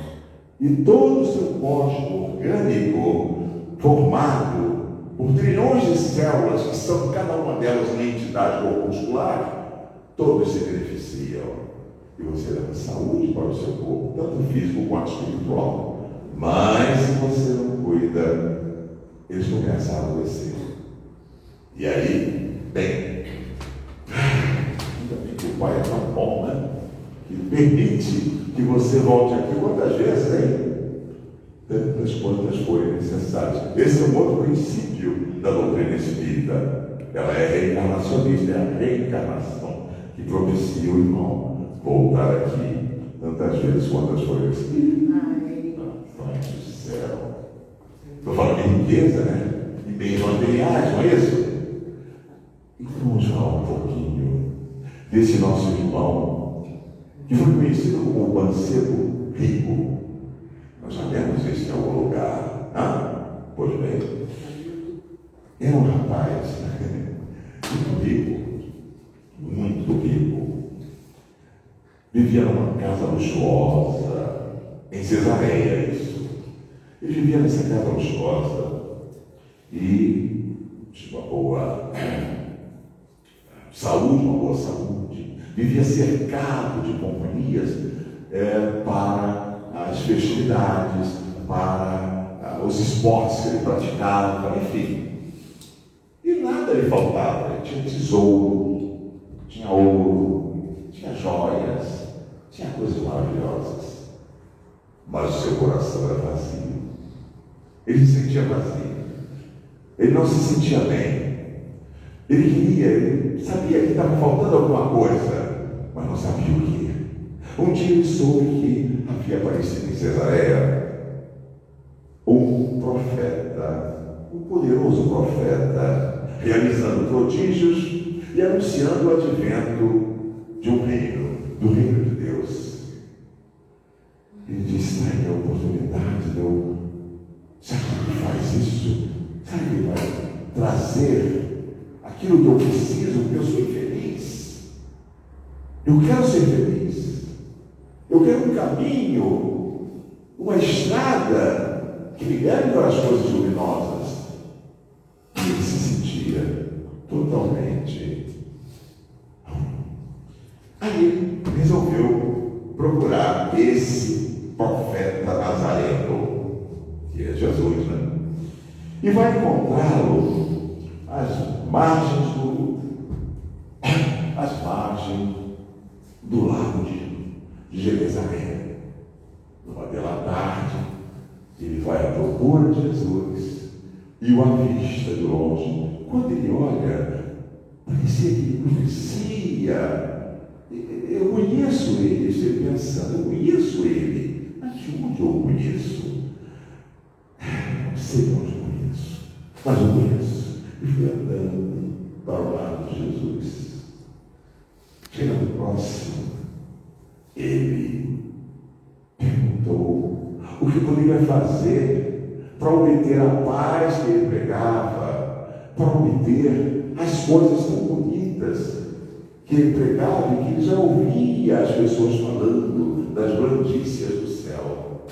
E todo o seu cosmos orgânico, formado por trilhões de células, que são cada uma delas uma entidade corpuscular, todos se beneficiam. E você leva saúde para o seu corpo, tanto físico quanto espiritual. Mas se você não cuida, eles começam a adoecer. E aí, bem, ainda bem que o Pai é tão bom, né? Que permite que você volte aqui quantas vezes, hein? Tantas quantas forem necessárias. Esse é um outro princípio da doutrina espírita. Ela é reencarnacionista, é a reencarnação que propicia o irmão voltar aqui tantas vezes quantas forem necessárias. Pai do céu. Estou falando de riqueza, né? E bens materiais, não é isso? E vamos falar um pouquinho desse nosso irmão, que foi conhecido como o mancebo rico. Nós sabemos esse é o lugar. Pois bem, era um rapaz muito rico, vivia numa casa luxuosa, em Cesareia, isso. Ele vivia nessa casa luxuosa e tinha uma boa saúde, vivia cercado de companhias para as festividades, para os esportes que ele praticava, enfim. E nada lhe faltava. Ele tinha tesouro, tinha ouro, tinha joias, tinha coisas maravilhosas. Mas o seu coração era vazio. Ele se sentia vazio. Ele não se sentia bem. Ele sabia que estava faltando alguma coisa, mas não sabia o que. Um dia ele soube que havia aparecido em Cesareia um profeta, um poderoso profeta, realizando prodígios e anunciando o advento de um reino, do reino de Deus. Ele disse: está aí a oportunidade de eu. Será que ele faz isso? Será que ele vai trazer aquilo que eu preciso, porque eu sou infeliz? Eu quero ser feliz. Eu quero um caminho, uma estrada que me leve para as coisas luminosas. E ele se sentia totalmente. Aí ele resolveu procurar esse profeta nazareno, que é Jesus, né? E vai encontrá-lo às margens do lago de Jerusalém. Numa bela tarde, ele vai à procura de Jesus e o avista de longe. Quando ele olha, parecia que ele conhecia. Eu conheço ele, estou pensando, eu conheço ele. Mas de onde eu conheço? Não sei de onde eu conheço, mas eu conheço. E fui andando para o lado de Jesus. Chegando próximo, ele perguntou o que poderia fazer para obter a paz que ele pregava, para obter as coisas tão bonitas que ele pregava e que ele já ouvia as pessoas falando das grandícias do céu.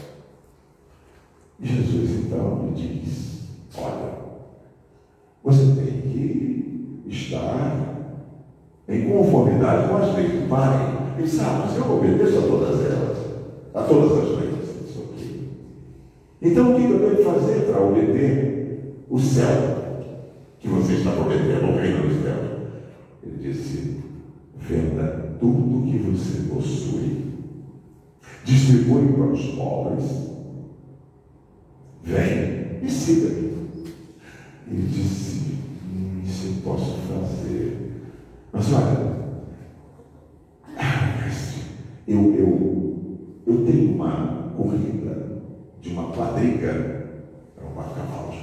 Jesus então lhe diz: olha, você tem que estar em conformidade com as leis do Pai. Ele sabe, mas eu obedeço a todas elas, a todas as leis. Isso aqui. Então o que eu devo fazer para obter o céu que você está prometendo, o reino dos céus? Ele disse: venda tudo que você possui, distribui para os pobres, vem e siga-me. Ele disse: isso eu posso fazer. Mas olha, eu tenho uma corrida de uma quadriga, eram 4 cavalos,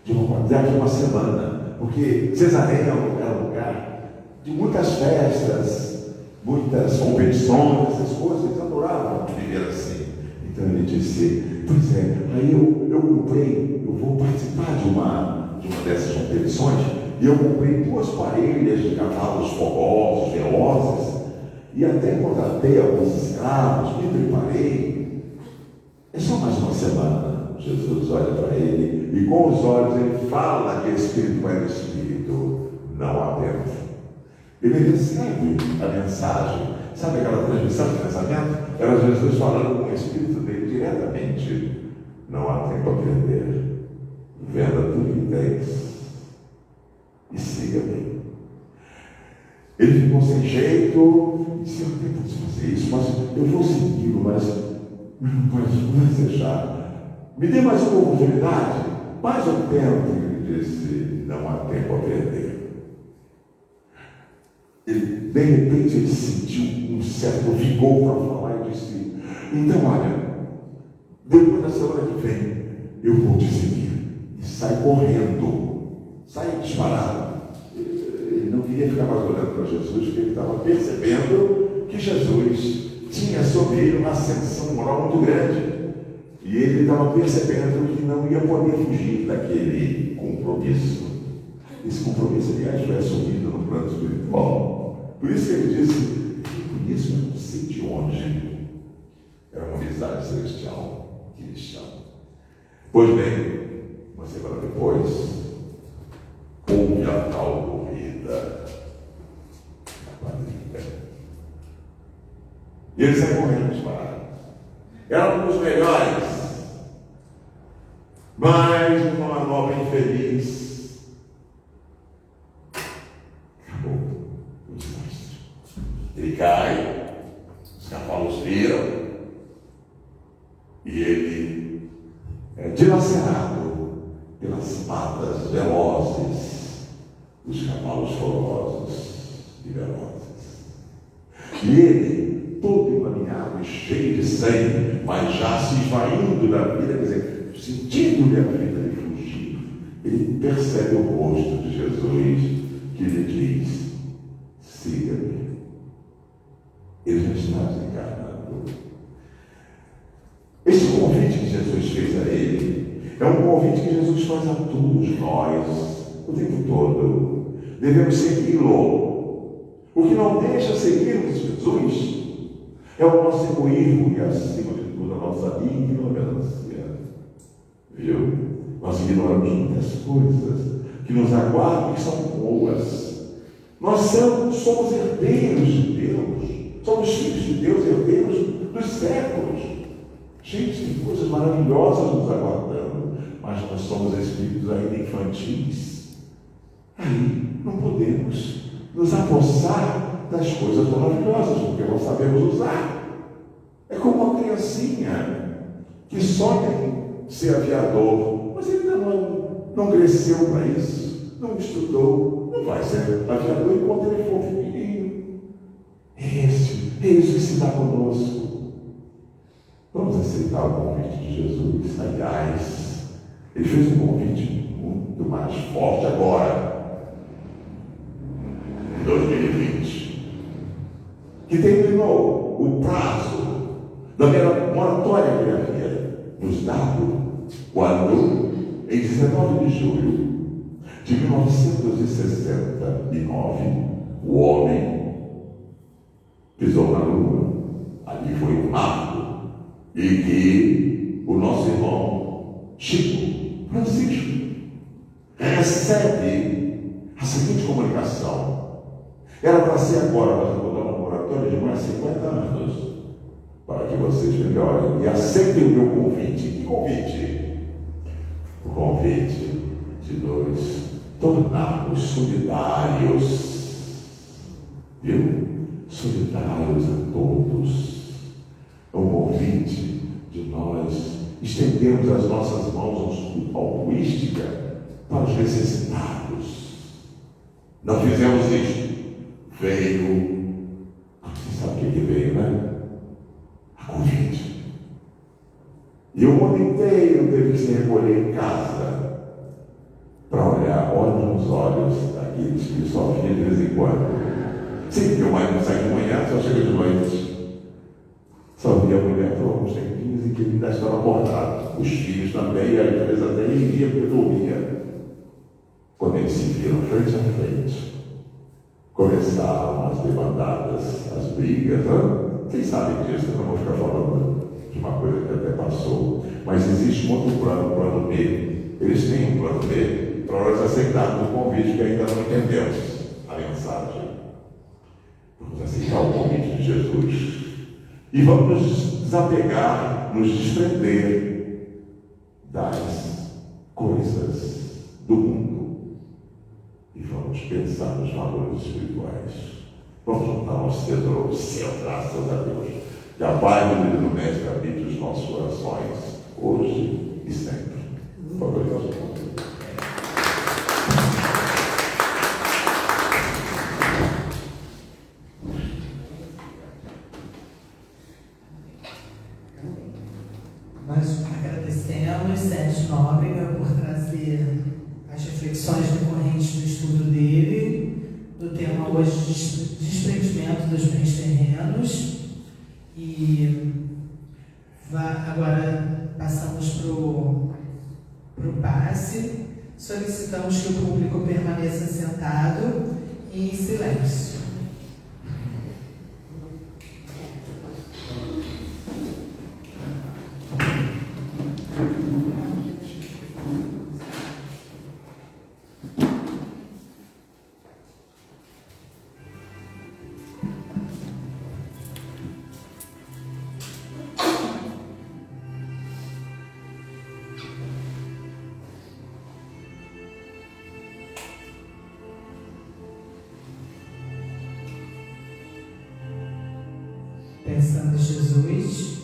de uma quadriga de uma semana, porque Cesareia era um lugar de muitas festas, muitas competições, essas coisas, eles adoravam viver assim. Então ele disse, pois é, aí eu comprei, eu vou participar de uma dessas competições, e eu comprei 2 parelhas de cavalos fogosos, velozes, e até contratei alguns escravos, me preparei. É só mais uma semana. Jesus olha para ele, e com os olhos ele fala que espírito é do espírito, não há tempo. Ele recebe a mensagem, sabe aquela transmissão de pensamento? Era Jesus falando com o espírito dele diretamente. Não há tempo a perder. Venda tudo que tens e siga-me. Ele ficou sem jeito e disse: eu tenho que fazer isso, mas eu vou segui-lo, mas não vai deixar. Me dê mais uma oportunidade, mais um tempo. Ele disse: não há tempo a perder. De repente ele sentiu um certo vigor para falar e disse: então olha, depois da semana que vem eu vou te seguir. E sai correndo, sai disparado. Ele não queria ficar mais olhando para Jesus, porque ele estava percebendo que Jesus tinha sobre ele uma ascensão moral muito grande. E ele estava percebendo que não ia poder fugir daquele compromisso. Esse compromisso, aliás, foi assumido no plano espiritual. Por isso que ele disse: por isso eu não sei de onde. Era uma amizade celestial que eles chamam. Pois bem, uma semana depois, houve a tal corrida na quadriga. E ele saiu correndo disparado. Era um dos melhores, mas uma manobra infeliz. Acabou o desastre. Ele cai, os cavalos viram, e ele é dilacerado pelas patas velozes dos cavalos fogosos e velozes. E ele, todo enlameado e cheio de sangue, mas já se esvaindo da vida, quer dizer, sentindo-lhe a vida de fugir, ele percebe o rosto de Jesus, que lhe diz: siga-me. Ele já está desencarnado. Esse convite que Jesus fez a ele é um convite que Jesus faz a todos nós, o tempo todo. Devemos segui-lo. O que não deixa seguirmos Jesus é o nosso egoísmo e, acima de tudo, a nossa ignorância. Viu? Nós ignoramos muitas coisas que nos aguardam e que são boas. Nós somos herdeiros de Deus, somos filhos de Deus, herdeiros dos séculos. Gente, tem coisas maravilhosas nos aguardando, mas nós somos espíritos ainda infantis. Aí não podemos nos apossar das coisas maravilhosas, porque não sabemos usar. É como uma criancinha que sonha em ser aviador, mas ele ainda não cresceu para isso, não estudou, não vai ser aviador enquanto ele for pequenininho. É isso que se dá conosco. Vamos aceitar o convite de Jesus. Aliás, ele fez um convite muito mais forte agora, em 2020, que terminou o prazo da moratória que ele havia nos dado quando, em 19 de julho de 1969, o homem pisou na Lua. Ali foi um marco. E que o nosso irmão Chico Francisco recebe a seguinte comunicação. Era para ser agora, mas eu vou dar uma moratória de mais 50 anos para que vocês melhorem e aceitem o meu convite. Que convite? O convite de nos tornarmos solidários. Viu? Solidários a todos. É um convite de nós estendermos as nossas mãos altruísticas para os necessitados. Não fizemos isso. Veio, você sabe o que veio, né? E o mundo inteiro teve que se recolher em casa para olhar olhos nos olhos daqueles que só via de vez em quando. Sim, porque o marido sai de manhã, só chega de noite. Só via a mulher por uns tempinhos em que ele ainda estava acordado. Os filhos também, e a empresa até iria porque dormia. Quando eles se viram frente a frente, começaram as debandadas, as brigas. Quem sabe disso? Eu não vou ficar falando de uma coisa que até passou. Mas existe um outro plano, plano B. Eles têm um plano B para nós aceitarmos o convite que ainda não entendemos a mensagem. Vamos aceitar o convite de Jesus. E vamos nos desapegar, nos desprender das coisas do mundo. E vamos pensar nos valores espirituais. Vamos juntar nosso tesouro ao céu, graças a Deus. Que a paz do Divino Mestre habite os nossos corações, hoje e sempre. Boa noite. Nós agradecemos Sérgio Nóbrega por trazer as reflexões decorrentes do estudo dele, do tema hoje desprendimento dos bens terrenos. E agora passamos para o passe. Solicitamos que o público permaneça sentado e em silêncio. Pensando em Jesus,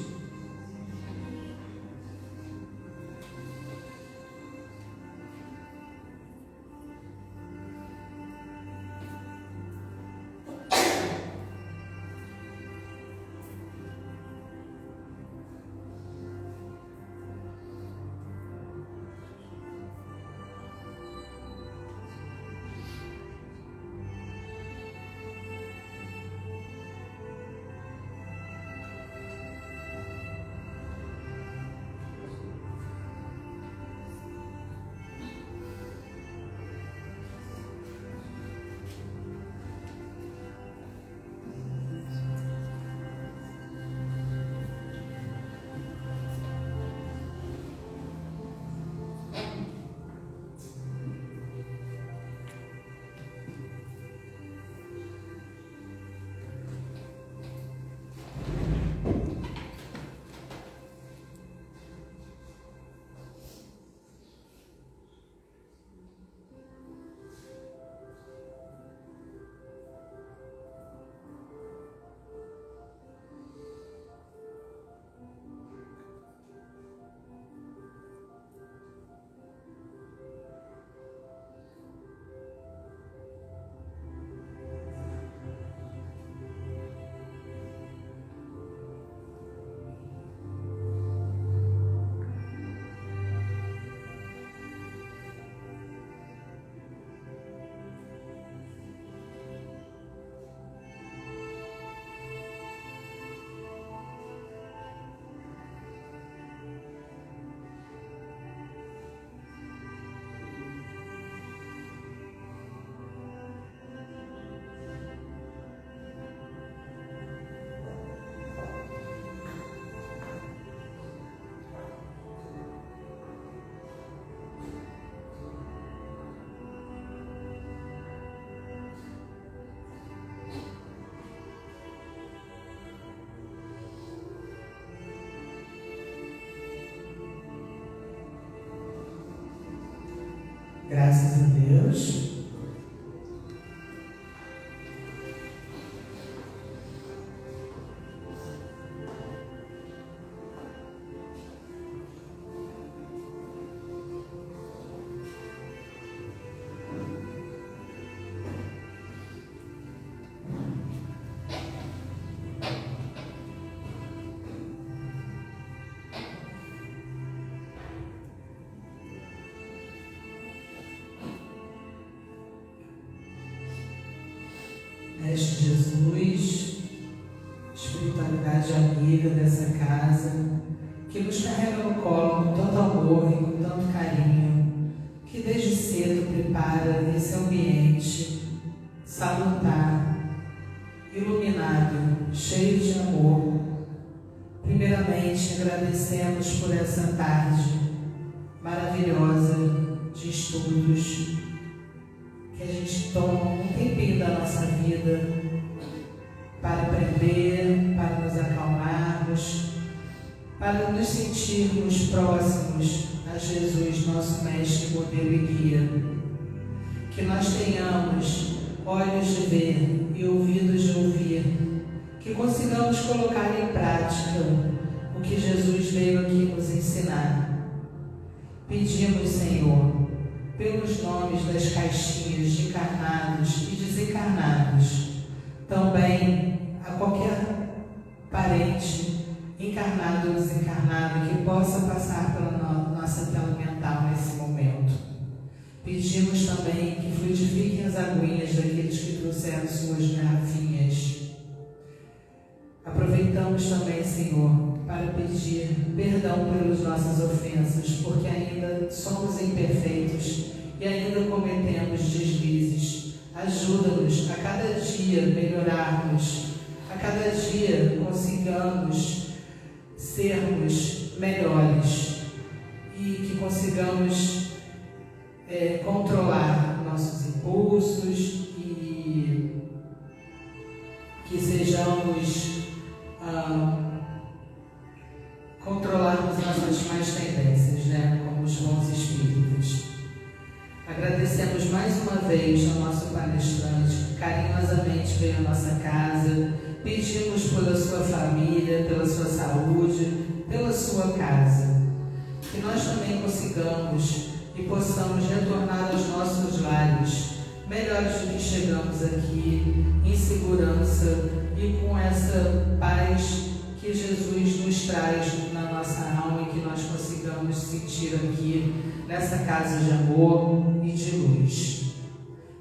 graças a Deus. Mestre Jesus, espiritualidade amiga dessa casa, que nos carrega no colo com tanto amor e com tanto carinho, que desde cedo prepara esse ambiente salutar, iluminado, cheio de amor. Primeiramente, agradecemos por essa tarde maravilhosa de estudos, que a gente toma um tempinho da nossa vida para aprender, para nos acalmarmos, para nos sentirmos próximos a Jesus, nosso mestre, modelo e guia. Que nós tenhamos olhos de ver e ouvidos de ouvir, que consigamos colocar em prática o que Jesus veio aqui nos ensinar. Pedimos, Senhor, pelos nomes das caixinhas de encarnados e desencarnados, também a qualquer parente encarnado ou desencarnado que possa passar pela nossa tela mental nesse momento. Pedimos também que fluidifiquem as aguinhas daqueles que trouxeram suas garrafinhas. Aproveitamos também, Senhor, para pedir perdão pelas nossas ofensas, porque ainda somos imperfeitos e ainda cometemos deslizes. Ajuda-nos a cada dia melhorarmos, a cada dia consigamos sermos melhores e que consigamos controlar nossos impulsos e que sejamos controlarmos nossas más tendências, como os bons espíritos. Agradecemos mais uma vez ao nosso palestrante que carinhosamente veio à nossa casa. Pedimos pela sua família, pela sua saúde, pela sua casa. Que nós também consigamos e possamos retornar aos nossos lares melhores do que chegamos aqui, em segurança e com essa paz que Jesus nos traz na nossa alma e que nós consigamos sentir aqui nessa casa de amor e de luz.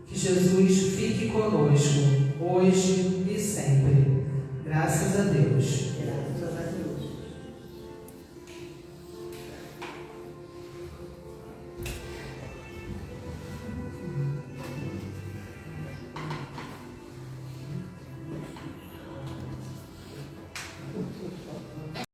Que Jesus fique conosco, hoje e sempre. Graças a Deus. Graças a Deus.